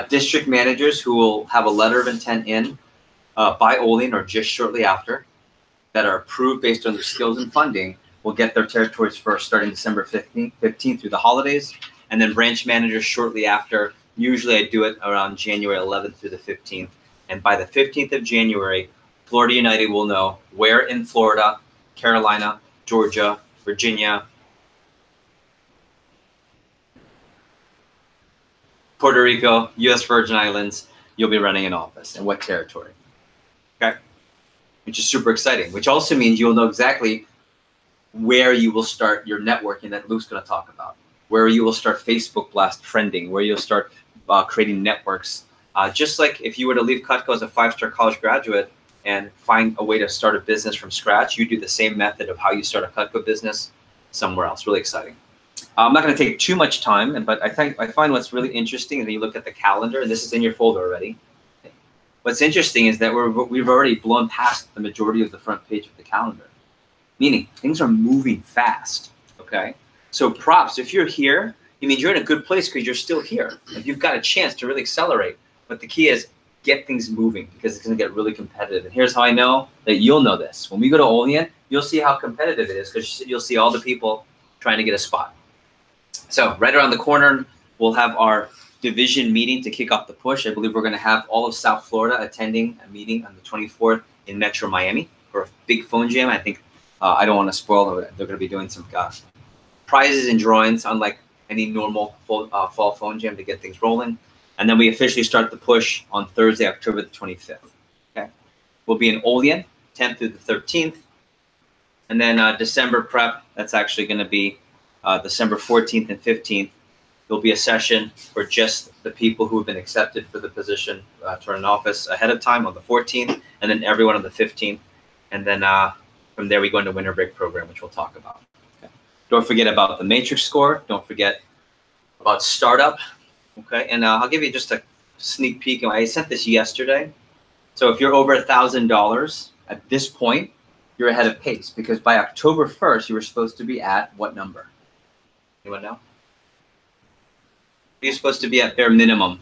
District managers who will have a letter of intent in by Olean or just shortly after that are approved based on their skills and funding will get their territories first, starting December 15th through the holidays, and then branch managers shortly after. Usually I do it around January 11th through the 15th. And by the 15th of January, Florida United will know where in Florida, Carolina, Georgia, Virginia, Puerto Rico, U.S. Virgin Islands, you'll be running an office and what territory. Okay? Which is super exciting, which also means you'll know exactly where you will start your networking that Luke's going to talk about, where you will start Facebook blast friending, where you'll start creating networks. Just like if you were to leave Cutco as a 5-star college graduate and find a way to start a business from scratch, you do the same method of how you start a Cutco business somewhere else. Really exciting. I'm not going to take too much time, but I find what's really interesting is when you look at the calendar, and this is in your folder already. What's interesting is that we've already blown past the majority of the front page of the calendar. Meaning things are moving fast, okay? So props, if you're here, it means you're in a good place because you're still here. Like you've got a chance to really accelerate. But the key is get things moving because it's going to get really competitive. And here's how I know that you'll know this. When we go to Olean, you'll see how competitive it is because you'll see all the people trying to get a spot. So right around the corner, we'll have our division meeting to kick off the push. I believe we're going to have all of South Florida attending a meeting on the 24th in Metro Miami for a big phone jam. I think I don't want to spoil it. They're going to be doing some prizes and drawings, unlike any normal fall phone jam, to get things rolling. And then we officially start the push on Thursday, October the 25th. Okay, we'll be in Olean, 10th through the 13th. And then December prep, that's actually going to be December 14th and 15th. There'll be a session for just the people who have been accepted for the position to run an office ahead of time on the 14th, and then everyone on the 15th. And then from there, we go into winter break program, which we'll talk about. Okay. Don't forget about the matrix score. Don't forget about startup. Okay, and I'll give you just a sneak peek. I sent this yesterday. So if you're over $1,000 at this point, you're ahead of pace, because by October 1st, you were supposed to be at what number? Anyone know? You're supposed to be at bare minimum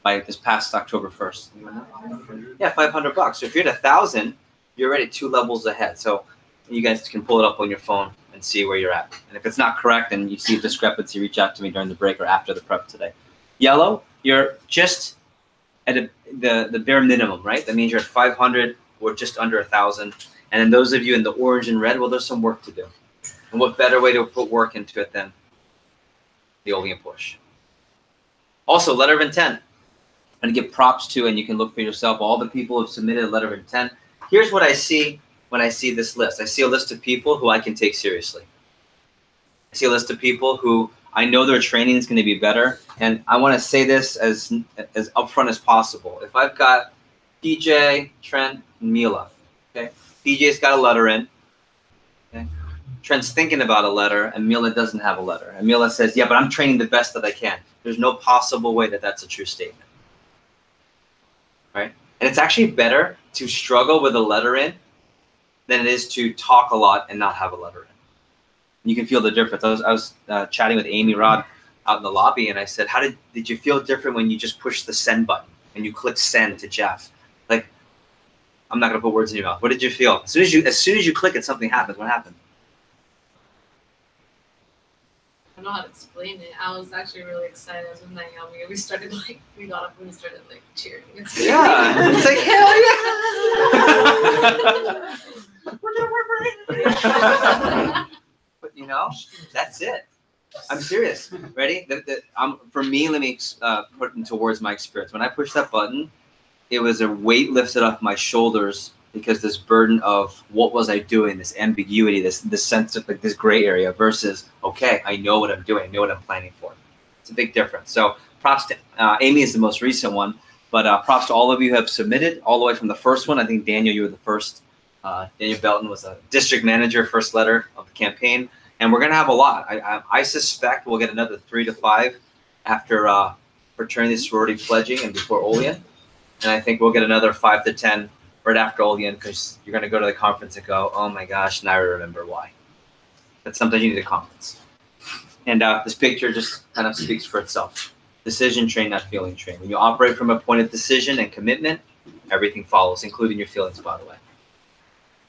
by this past October 1st. Anyone know? Yeah, $500. So if you're at 1,000, you're already 2 levels ahead. So you guys can pull it up on your phone and see where you're at. And if it's not correct and you see a discrepancy, reach out to me during the break or after the prep today. Yellow, you're just at the bare minimum, right? That means you're at 500 or just under 1,000. And then those of you in the orange and red, well, there's some work to do. And what better way to put work into it than the Olean push? Also, letter of intent. I'm going to give props to, and you can look for yourself, all the people who have submitted a letter of intent. Here's what I see when I see this list. I see a list of people who I can take seriously. I see a list of people who I know their training is going to be better. And I want to say this as upfront as possible. If I've got DJ, Trent, and Mila, okay? DJ's got a letter in. Okay? Trent's thinking about a letter, and Mila doesn't have a letter. And Mila says, yeah, but I'm training the best that I can. There's no possible way that that's a true statement. Right? And it's actually better to struggle with a letter in than it is to talk a lot and not have a letter in. You can feel the difference. I was chatting with Amy Rod out in the lobby, and I said, how did you feel different when you just pushed the send button and you click send to Jeff? Like, I'm not gonna put words in your mouth. What did you feel? As soon as you click it, something happens. What happened? I don't know how to explain it. I was actually really excited when Naomi, we got up and we started cheering. Yeah, it's like, hell yeah. But you know, that's it. I'm serious. Ready? For me, let me put into words my experience. When I pushed that button, it was a weight lifted off my shoulders, because this burden of what was I doing, this ambiguity, this sense of this gray area versus, okay, I know what I'm doing, I know what I'm planning for. It's a big difference. So props to Amy is the most recent one, but props to all of you who have submitted all the way from the first one. I think Daniel, you were the first. Daniel Belton was a district manager, first letter of the campaign. And we're gonna have a lot. I suspect we'll get another 3 to 5 after fraternity sorority pledging and before Olean. And I think we'll get another 5 to 10 right after Olean, because you're going to go to the conference and go, oh my gosh, now I remember why. But sometimes you need a conference. And this picture just kind of speaks for itself. Decision train, not feeling train. When you operate from a point of decision and commitment, everything follows, including your feelings, by the way.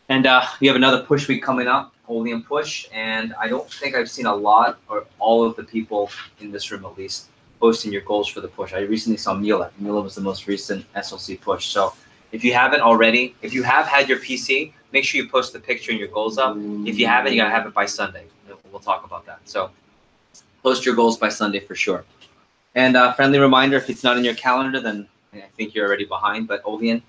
And we have another push week coming up, Olean push. And I don't think I've seen a lot, or all of the people in this room at least, posting your goals for the push. I recently saw Mila. Mila was the most recent SLC push. So if you haven't already, if you have had your PC, make sure you post the picture and your goals up. If you haven't, you gotta have it by Sunday. We'll talk about that. So post your goals by Sunday for sure. And friendly reminder, if it's not in your calendar, then I think you're already behind, but Olean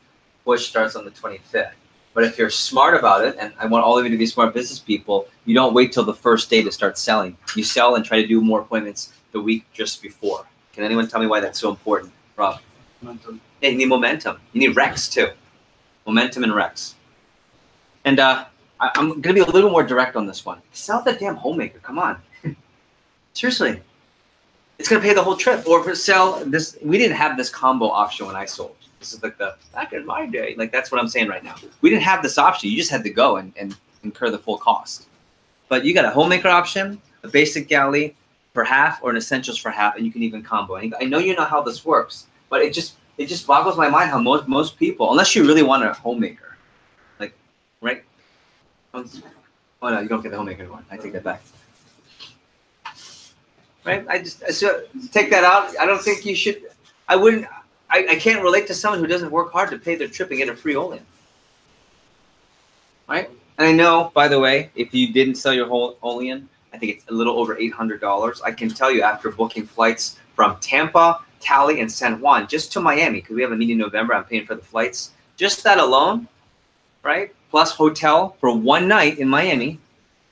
push starts on the 25th. But if you're smart about it, and I want all of you to be smart business people, you don't wait till the first day to start selling. You sell and try to do more appointments the week just before. Can anyone tell me why that's so important, Rob? Momentum. Yeah, you need momentum. You need recs too. Momentum and recs. And I'm going to be a little more direct on this one. Sell the damn homemaker. Come on. Seriously. It's going to pay the whole trip. Or sell this. We didn't have this combo option when I sold. This is like the back in my day. Like, that's what I'm saying right now. We didn't have this option. You just had to go and incur the full cost. But you got a homemaker option, a basic galley for half, or an essentials for half, and you can even combo. And I know you know how this works, but it just boggles my mind how most people, unless you really want a homemaker, like, right? Oh no, you don't get the homemaker anymore. I take that back. Right? I take that out. I don't think you should. I can't relate to someone who doesn't work hard to pay their trip and get a free Olean. Right? And I know, by the way, if you didn't sell your whole Olean, I think it's a little over $800. I can tell you, after booking flights from Tampa, Cali, and San Juan, just to Miami, because we have a meeting in November, I'm paying for the flights. Just that alone, right? Plus hotel for one night in Miami.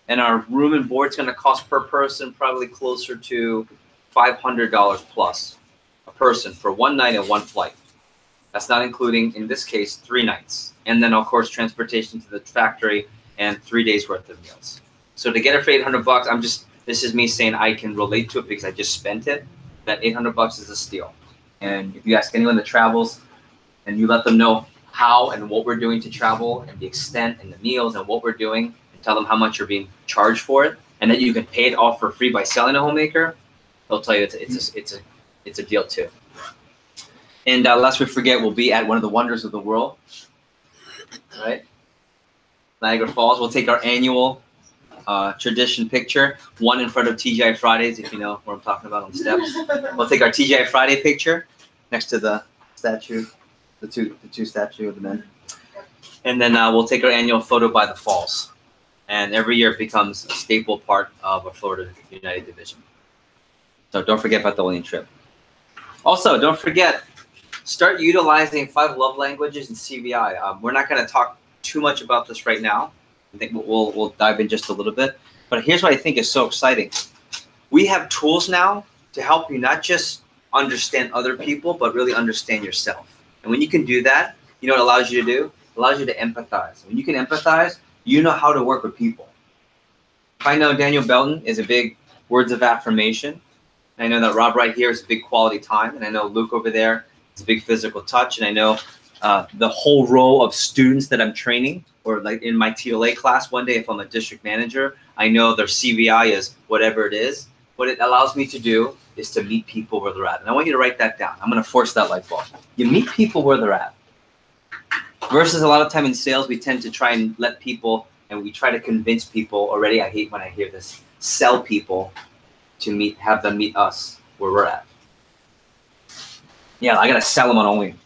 And our room and board's going to cost per person probably closer to $500 plus a person for one night and one flight. That's not including, in this case, 3 nights. And then, of course, transportation to the factory and 3 days worth of meals. So to get it for $800, this is me saying I can relate to it because I just spent it. That $800 is a steal. And if you ask anyone that travels and you let them know how and what we're doing to travel and the extent and the meals and what we're doing, and tell them how much you're being charged for it, and that you can pay it off for free by selling a homemaker, they'll tell you it's a deal too. And lest we forget, we'll be at one of the wonders of the world, right? Niagara Falls. We'll take our annual tradition picture, one in front of TGI Fridays, if you know what I'm talking about on the steps. We'll take our TGI Friday picture next to the statue, the two statue of the men. And then we'll take our annual photo by the falls. And every year it becomes a staple part of a Florida United division. So don't forget about the Olean trip. Also, don't forget, start utilizing 5 love languages and CVI. We're not going to talk too much about this right now. I think we'll dive in just a little bit. But here's what I think is so exciting. We have tools now to help you not just understand other people, but really understand yourself. And when you can do that, you know what it allows you to do? It allows you to empathize. When you can empathize, you know how to work with people. I know Daniel Belton is a big words of affirmation. I know that Rob right here is a big quality time. And I know Luke over there is a big physical touch. And I know the whole row of students that I'm training, or like in my TLA class one day, if I'm a district manager, I know their CVI is whatever it is. What it allows me to do is to meet people where they're at. And I want you to write that down. I'm going to force that light bulb. You meet people where they're at. Versus a lot of time in sales, we tend to try and let people, and we try to convince people already. I hate when I hear this. Sell people to have them meet us where we're at. Yeah, I got to sell them on Olean.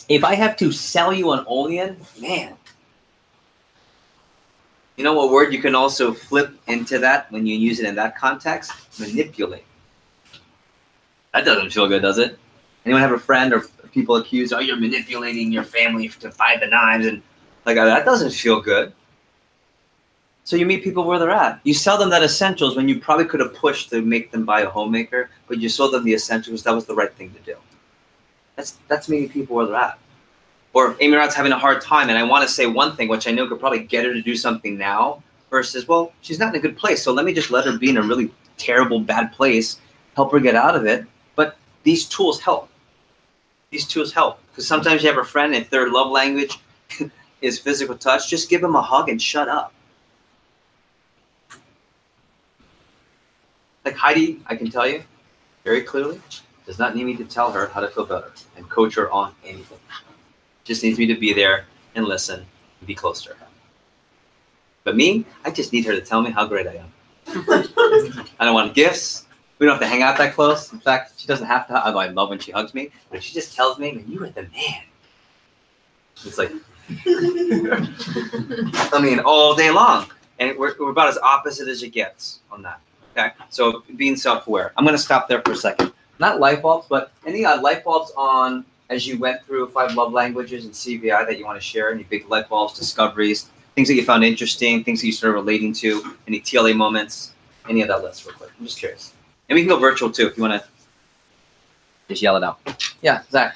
If I have to sell you on Olean, man. You know what word you can also flip into that when you use it in that context? Manipulate. That doesn't feel good, does it? Anyone have a friend or people accused, oh, you're manipulating your family to buy the knives, and like that doesn't feel good. So you meet people where they're at. You sell them that essentials when you probably could have pushed to make them buy a homemaker, but you sold them the essentials. That was the right thing to do. That's meeting people where they're at. Or Amy Rod's having a hard time, and I want to say one thing, which I know could probably get her to do something now, versus, well, she's not in a good place, so let me just let her be in a really terrible, bad place, help her get out of it. But these tools help. These tools help. Because sometimes you have a friend and their love language is physical touch. Just give them a hug and shut up. Like Heidi, I can tell you very clearly, does not need me to tell her how to feel better and coach her on anything. Just needs me to be there and listen and be close to her. But me, I just need her to tell me how great I am. I don't want gifts. We don't have to hang out that close. In fact, she doesn't have to. Although I love when she hugs me. But if she just tells me, man, you are the man. It's like, I mean, all day long. And we're about as opposite as it gets on that. Okay? So being self-aware. I'm going to stop there for a second. Not light bulbs, but any light bulbs on as you went through 5 love languages and CVI that you want to share? Any big light bulbs, discoveries, things that you found interesting, things that you started relating to, any TLA moments, any of that list real quick. I'm just curious. And we can go virtual too if you want to just yell it out. Yeah, Zach.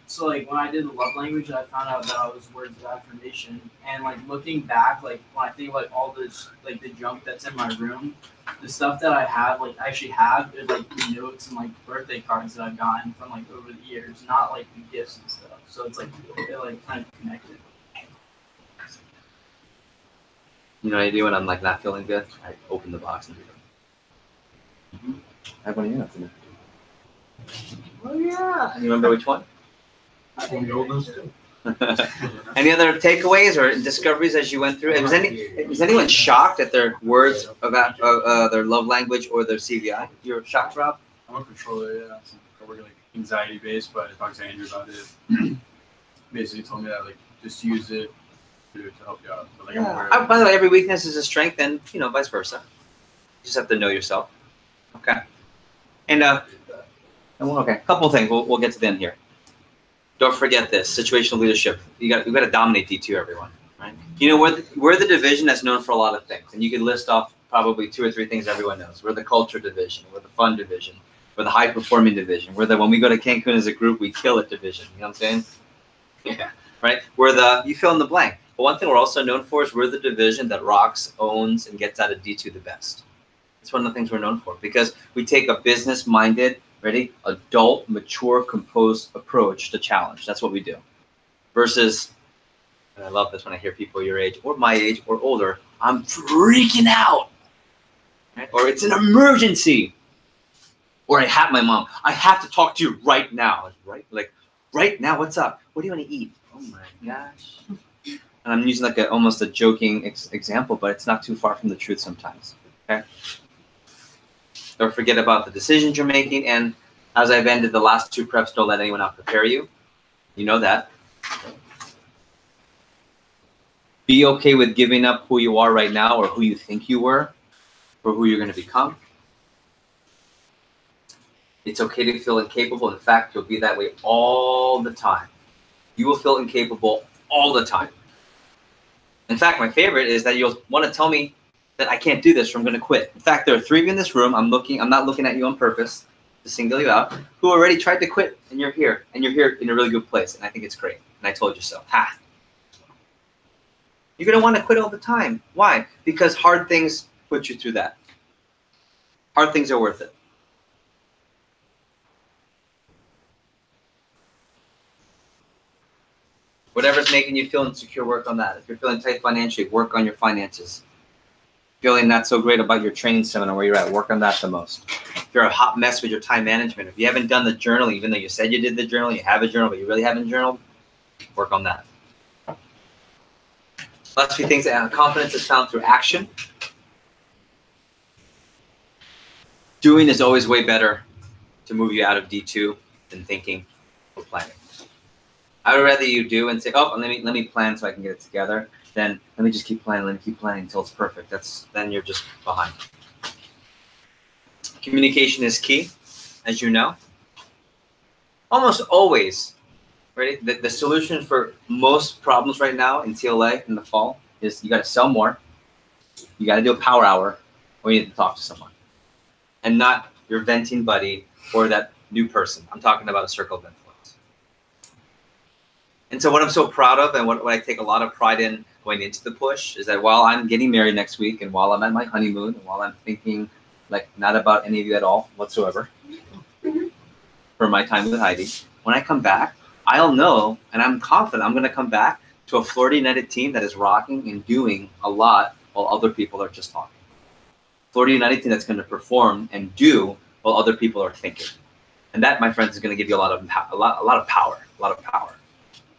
So like when I did the love language, I found out that I was words of affirmation. And like looking back, like when I think like all this, like the junk that's in my room, the stuff that I have, like I actually have is like the notes and like birthday cards that I've gotten from like over the years, not like the gifts and stuff. So it's like they're like kind of connected. You know what I do when I'm like not feeling good? I open the box and do them. I have one of your notes in there. Oh yeah. You remember which one? Any other takeaways or discoveries as you went through? Was anyone shocked at their words about their love language or their CVI? You were shocked, Rob? I'm a controller, yeah. So we're like anxiety based, but I talked to Andrew about it. Basically told me that like just use it to help you out. But, like, I'm aware of By the way, every weakness is a strength, and vice versa. You just have to know yourself. Okay. And okay, a couple of things. We'll get to the end here. Don't forget this, situational leadership. You got to dominate D2, everyone, right? You know, we're the division that's known for a lot of things, and you can list off probably 2 or 3 things everyone knows. We're the culture division, we're the fun division, we're the high performing division, we're the, when we go to Cancun as a group, we kill it division. You know what I'm saying? Yeah, right? We're the, you fill in the blank. But one thing we're also known for is we're the division that rocks, owns, and gets out of D2 the best. It's one of the things we're known for because we take a business-minded, ready, adult, mature, composed approach to challenge. That's what we do. Versus, and I love this when I hear people your age or my age or older, I'm freaking out. Right? Or it's an emergency. Or I have my mom. I have to talk to you right now. Right? Like, right now, what's up? What do you want to eat? Oh my gosh. And I'm using like almost a joking example, but it's not too far from the truth sometimes. Okay? Don't forget about the decisions you're making. And as I've ended the last 2 preps, don't let anyone out prepare you. You know that. Be okay with giving up who you are right now or who you think you were for who you're going to become. It's okay to feel incapable. In fact, you'll be that way all the time. You will feel incapable all the time. In fact, my favorite is that you'll want to tell me that I can't do this or I'm going to quit. In fact, there are 3 of you in this room. I'm not looking at you on purpose to single you out, who already tried to quit, and you're here in a really good place. And I think it's great. And I told you so. Ha! You're going to want to quit all the time. Why? Because hard things put you through that. Hard things are worth it. Whatever's making you feel insecure, work on that. If you're feeling tight financially, work on your finances. Feeling not so great about your training seminar where you're at, work on that the most. If you're a hot mess with your time management, if you haven't done the journal, even though you said you did the journal, you have a journal, but you really haven't journaled, work on that. Last few things, confidence is found through action. Doing is always way better to move you out of D2 than thinking or planning. I would rather you do and say, oh, let me plan so I can get it together. Then let me just keep planning, until it's perfect. Then you're just behind. Communication is key, as you know. Almost always, right? The solution for most problems right now in TLA in the fall is you got to sell more, you got to do a power hour, or you need to talk to someone. And not your venting buddy or that new person. I'm talking about a circle of influence. And so what I'm so proud of and what I take a lot of pride in going into the push is that while I'm getting married next week and while I'm at my honeymoon and while I'm thinking like not about any of you at all whatsoever for my time with Heidi, when I come back, I'll know and I'm confident I'm going to come back to a Florida United team that is rocking and doing a lot while other people are just talking. Florida United team that's going to perform and do while other people are thinking. And that, my friends, is going to give you a lot of power.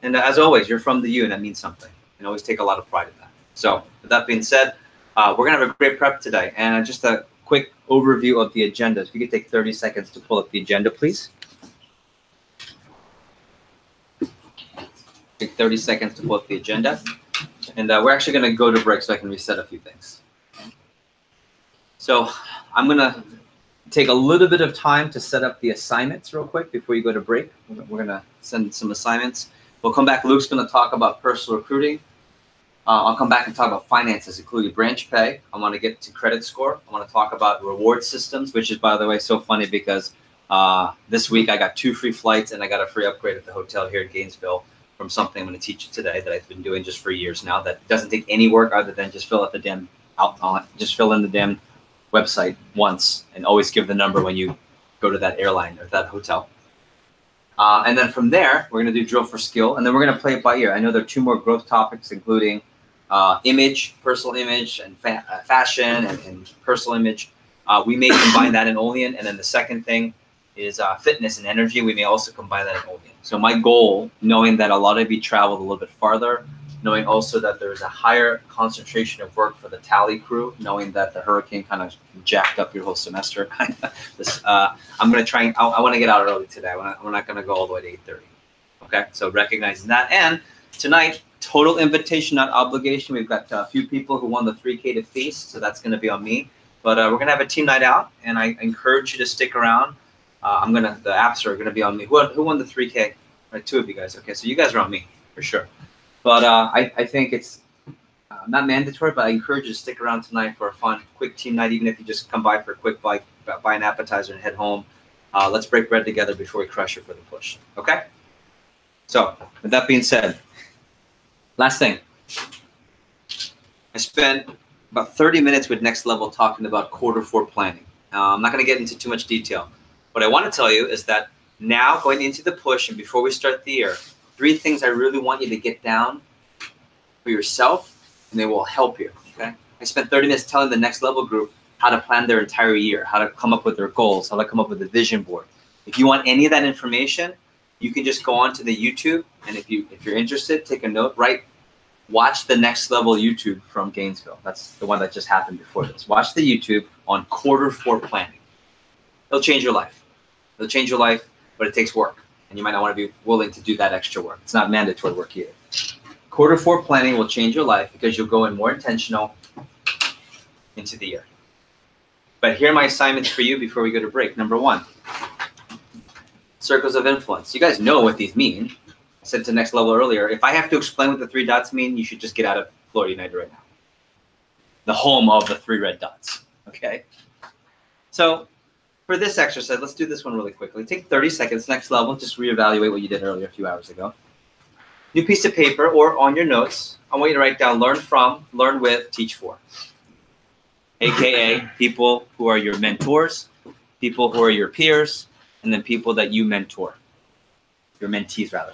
And as always, you're from the U, and that means something. And always take a lot of pride in that. So with that being said, we're going to have a great prep today. And just a quick overview of the agenda. If you could take 30 seconds to pull up the agenda, please. Take 30 seconds to pull up the agenda. And we're actually going to go to break so I can reset a few things. So I'm going to take a little bit of time to set up the assignments real quick before you go to break. We're going to send some assignments. We'll come back. Luke's going to talk about personal recruiting. I'll come back and talk about finances, including branch pay. I want to get to credit score. I want to talk about reward systems, which is, by the way, so funny because this week I got 2 free flights and I got a free upgrade at the hotel here in Gainesville from something I'm going to teach you today that I've been doing just for years now. That doesn't take any work other than just fill in the damn website once and always give the number when you go to that airline or that hotel. And then from there, we're going to do drill for skill, and then we're going to play it by ear. I know there are 2 more growth topics, including image, personal image, and fashion and personal image. We may combine that in Olean, and then the second thing is fitness and energy. We may also combine that in Olean. So my goal, knowing that a lot of you traveled a little bit farther, knowing also that there's a higher concentration of work for the tally crew, knowing that the hurricane kind of jacked up your whole semester. I'm going to try and I want to get out early today. We're not going to go all the way to 8:30. Okay, so recognizing that. And tonight, total invitation, not obligation. We've got a few people who won the 3K to feast, so that's going to be on me. But we're going to have a team night out, and I encourage you to stick around. The apps are going to be on me. Who won the 3K? Right, 2 of you guys. Okay, so you guys are on me for sure. But I think it's not mandatory, but I encourage you to stick around tonight for a fun, quick team night, even if you just come by for a quick bite, buy an appetizer and head home. Let's break bread together before we crush it for the push. Okay? So, with that being said, last thing. I spent about 30 minutes with Next Level talking about Q4 planning. I'm not going to get into too much detail. What I want to tell you is that now going into the push and before we start the year, 3 things I really want you to get down for yourself, and they will help you. Okay? I spent 30 minutes telling the Next Level group how to plan their entire year, how to come up with their goals, how to come up with a vision board. If you want any of that information, you can just go onto the YouTube, and if you're interested, take a note, watch the Next Level YouTube from Gainesville. That's the one that just happened before this. Watch the YouTube on Q4 planning. It'll change your life. It'll change your life, but it takes work, and you might not want to be willing to do that extra work. It's not mandatory work either. Q4 planning will change your life because you'll go in more intentional into the year. But here are my assignments for you before we go to break. Number 1, circles of influence. You guys know what these mean. I said to Next Level earlier, if I have to explain what the 3 dots mean, you should just get out of Florida United right now. The home of the 3 red dots, okay? So for this exercise, let's do this one really quickly. Take 30 seconds, Next Level, just reevaluate what you did earlier a few hours ago. New piece of paper or on your notes, I want you to write down learn from, learn with, teach for. AKA people who are your mentors, people who are your peers, and then people that you mentor, your mentees rather.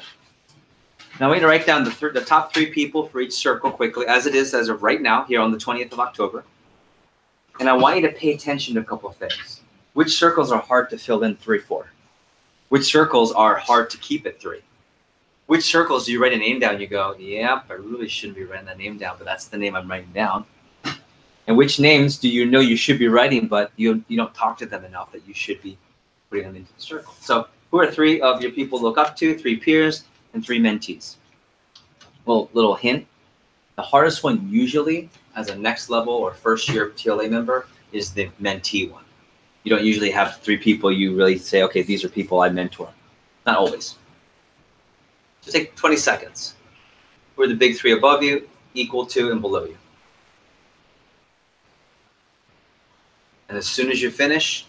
Now I want you to write down the top 3 people for each circle quickly, as it is as of right now, here on the 20th of October. And I want you to pay attention to a couple of things. Which circles are hard to fill in 3 for? Which circles are hard to keep at 3? Which circles do you write a name down and you go, yep, I really shouldn't be writing that name down, but that's the name I'm writing down. And which names do you know you should be writing, but you don't talk to them enough that you should be putting them into the circle? So who are 3 of your people to look up to, 3 peers, and 3 mentees? Well, little hint, the hardest one usually as a Next Level or first year TLA member is the mentee one. You don't usually have 3 people you really say, okay, these are people I mentor. Not always. Just take 20 seconds. Who are the big 3 above you, equal to, and below you? And as soon as you finish,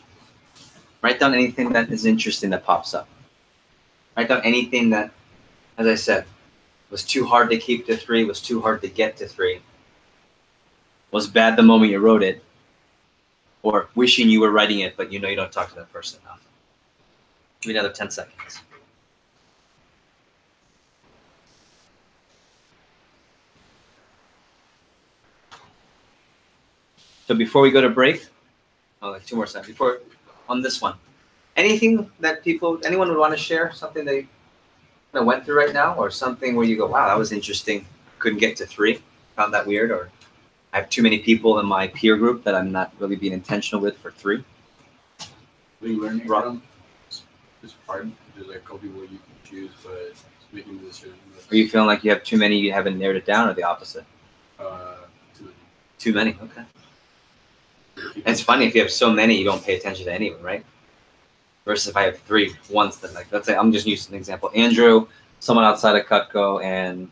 write down anything that is interesting that pops up. Write down anything that, as I said, was too hard to keep to 3, was too hard to get to 3, was bad the moment you wrote it, or wishing you were writing it, but you know you don't talk to that person enough. Give me another 10 seconds. So before we go to break, like 2 more seconds, before, on this one, anything that anyone would want to share, something they went through right now, or something where you go, wow, that was interesting, couldn't get to 3, found that weird, or I have too many people in my peer group that I'm not really being intentional with for 3. We learning from it's hard. There's like a couple people you can choose, but making the decision. Are you feeling like you have too many, you haven't narrowed it down, or the opposite? Too many. Too many, okay. It's funny, if you have so many, you don't pay attention to anyone, right? Versus if I have 3 once, then like, let's say, I'm just using an example. Andrew, someone outside of Cutco, and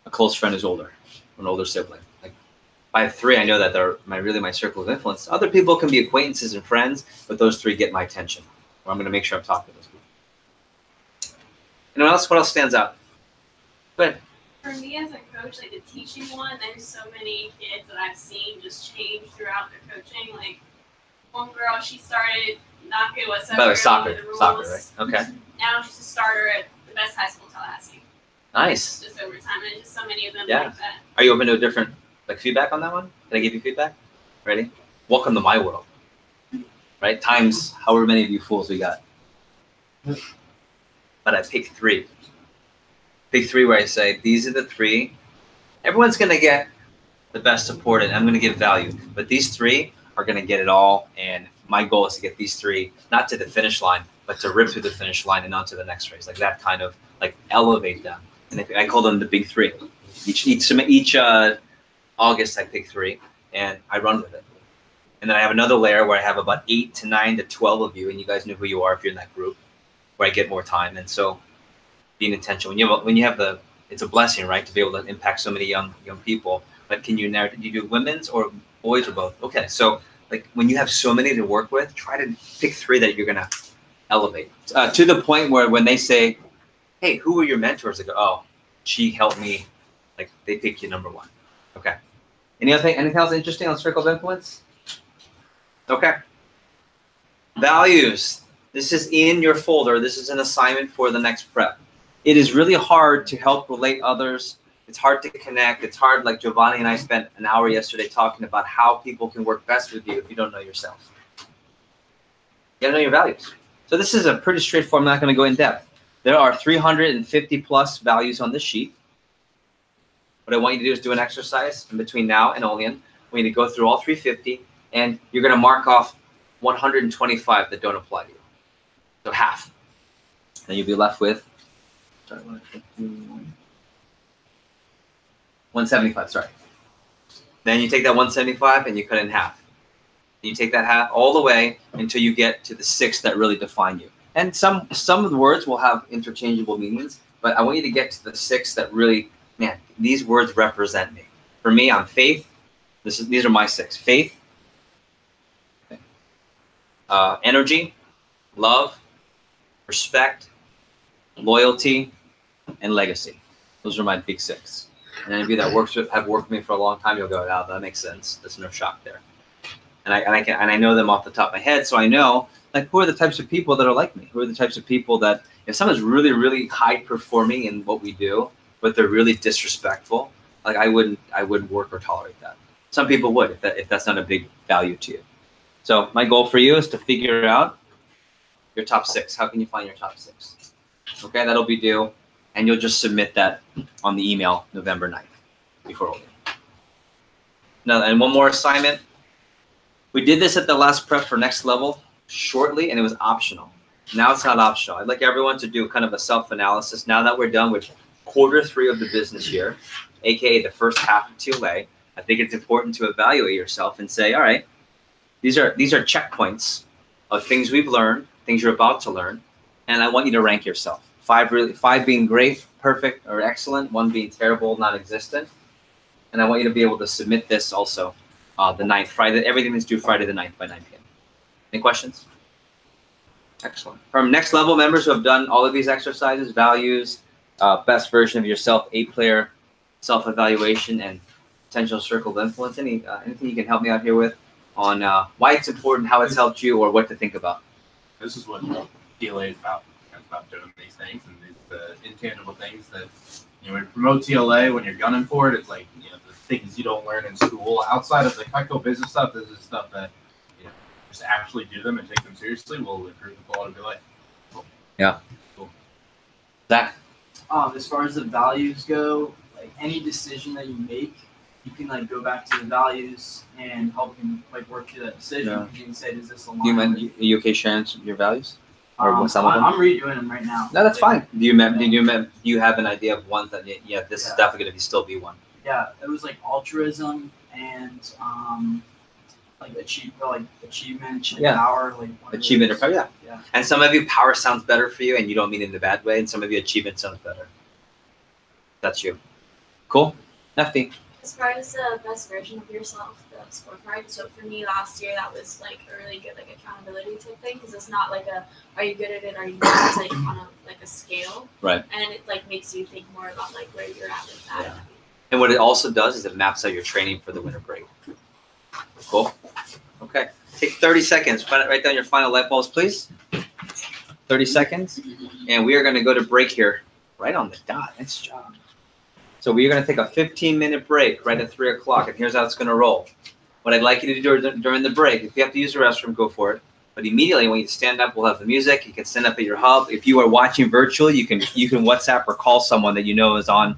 a close friend who's older, an older sibling. Like, if I have 3, I know that they're really my circle of influence. Other people can be acquaintances and friends, but those 3 get my attention. Or I'm going to make sure I'm talking to those people. Anyone else? What else stands out? Go ahead. For me as a coach, like the teaching one, there's so many kids that I've seen just change throughout their coaching. Like one girl, she started not good whatsoever. By the way, soccer, right? Okay. Now she's a starter at the best high school in Tallahassee. Nice. Just over time, and just so many of them Yeah. like that. Are you open to a different feedback on that one? Can I give you feedback? Ready? Welcome to my world. Right? Times however many of you fools we got. But I pick 3. Pick 3 where I say, these are the 3. Everyone's going to get the best support, and I'm going to give value. But these 3 are going to get it all, and my goal is to get these 3, not to the finish line, but to rip through the finish line and onto the next race. Like that kind of, like, elevate them. And I call them the big 3. Each August I pick 3, and I run with it. And then I have another layer where I have about 8 to 9 to 12 of you, and you guys know who you are if you're in that group, where I get more time. And so being intentional. When you have the, it's a blessing, right, to be able to impact so many young people. But can you now, do you do women's or boys or both? Okay, so like when you have so many to work with, try to pick 3 that you're gonna elevate to the point where when they say, "Hey, who were your mentors?" They go, "Oh, she helped me." Like they pick you number 1. Okay. Anything else interesting on circle of influence? Okay. Values. This is in your folder. This is an assignment for the next prep. It is really hard to help relate others. It's hard to connect. It's hard, like Giovanni and I spent an hour yesterday talking about how people can work best with you if you don't know yourself. You gotta know your values. So this is a pretty straightforward, I'm not gonna go in depth. There are 350 plus values on this sheet. What I want you to do is do an exercise in between now and Olean. We need to go through all 350, and you're gonna mark off 125 that don't apply to you. So half. Then you'll be left with, 175, sorry. Then you take that 175 and you cut it in half. And you take that half all the way until you get to the 6 that really define you. And some of the words will have interchangeable meanings, but I want you to get to the 6 that really, man, these words represent me. For me, I'm faith. These are my 6. Faith, energy, love, respect, loyalty, and legacy. Those are my big 6. And any of you that have worked with me for a long time, you'll go, "Oh, that makes sense. There's no shock there." And I know them off the top of my head, so I know like who are the types of people that are like me. Who are the types of people that if someone's really, really high performing in what we do, but they're really disrespectful, like I wouldn't work or tolerate that. Some people would if that's not a big value to you. So my goal for you is to figure out your top 6. How can you find your top 6? Okay, that'll be due. And you'll just submit that on the email November 9th before Olean. Now, and one more assignment. We did this at the last prep for next level shortly, and it was optional. Now it's not optional. I'd like everyone to do kind of a self-analysis. Now that we're done with Q3 of the business year, aka the first half of TLA, I think it's important to evaluate yourself and say, all right, these are checkpoints of things we've learned, things you're about to learn, and I want you to rank yourself. 5 being great, perfect, or excellent, 1 being terrible, non-existent. And I want you to be able to submit this also the 9th, Friday. Everything is due Friday the 9th by 9 p.m. Any questions? Excellent. From next level members who have done all of these exercises, values, best version of yourself, 8-player self-evaluation, and potential circle of influence, anything you can help me out here with on why it's important, how it's helped you, or what to think about? This is what TLA is about. It's about doing these things and the intangible things that, when you promote TLA, when you're gunning for it, it's like, the things you don't learn in school. Outside of the Geico business stuff, this is stuff that, just actually do them and take them seriously will improve the quality of your life. Cool. Yeah. Cool. Zach? As far as the values go, like any decision that you make, you can like go back to the values and help them like work through that decision. Yeah. You can say, does this align? Are you okay sharing your values? Or some of them? I'm redoing them right now. No, that's fine. Do you have an idea of ones that this is definitely going to still be one? Yeah, it was like altruism and like achievement, and power, like achievement or power, yeah. And some of you, power sounds better for you, and you don't mean it in the bad way. And some of you, achievement sounds better. That's you. Cool. Nefty. As far as the best version of yourself, the scorecard. So for me last year, that was like a really good like accountability type thing because it's not like are you good at it, are you not? It's like on a scale. Right. And it like makes you think more about like where you're at with that. Yeah. And what it also does is it maps out your training for the winter break. Cool. Okay. Take 30 seconds. Write down your final light bulbs, please. 30 seconds. And we are going to go to break here right on the dot. Nice job. So we are going to take a 15-minute break right at 3 o'clock. And here's how it's going to roll. What I'd like you to do during the break, if you have to use the restroom, go for it. But immediately when you stand up, we'll have the music. You can stand up at your hub. If you are watching virtually, you can WhatsApp or call someone that you know is on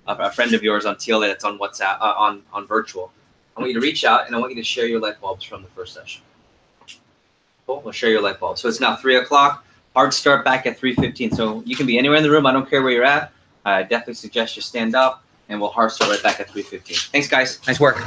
a friend of yours on TLA that's on WhatsApp on virtual. I want you to reach out and I want you to share your light bulbs from the first session. Cool. We'll share your light bulbs. So it's now 3 o'clock. Hard start back at 3:15. So you can be anywhere in the room. I don't care where you're at. I definitely suggest you stand up, and we'll hard start right back at 3:15. Thanks, guys. Nice work.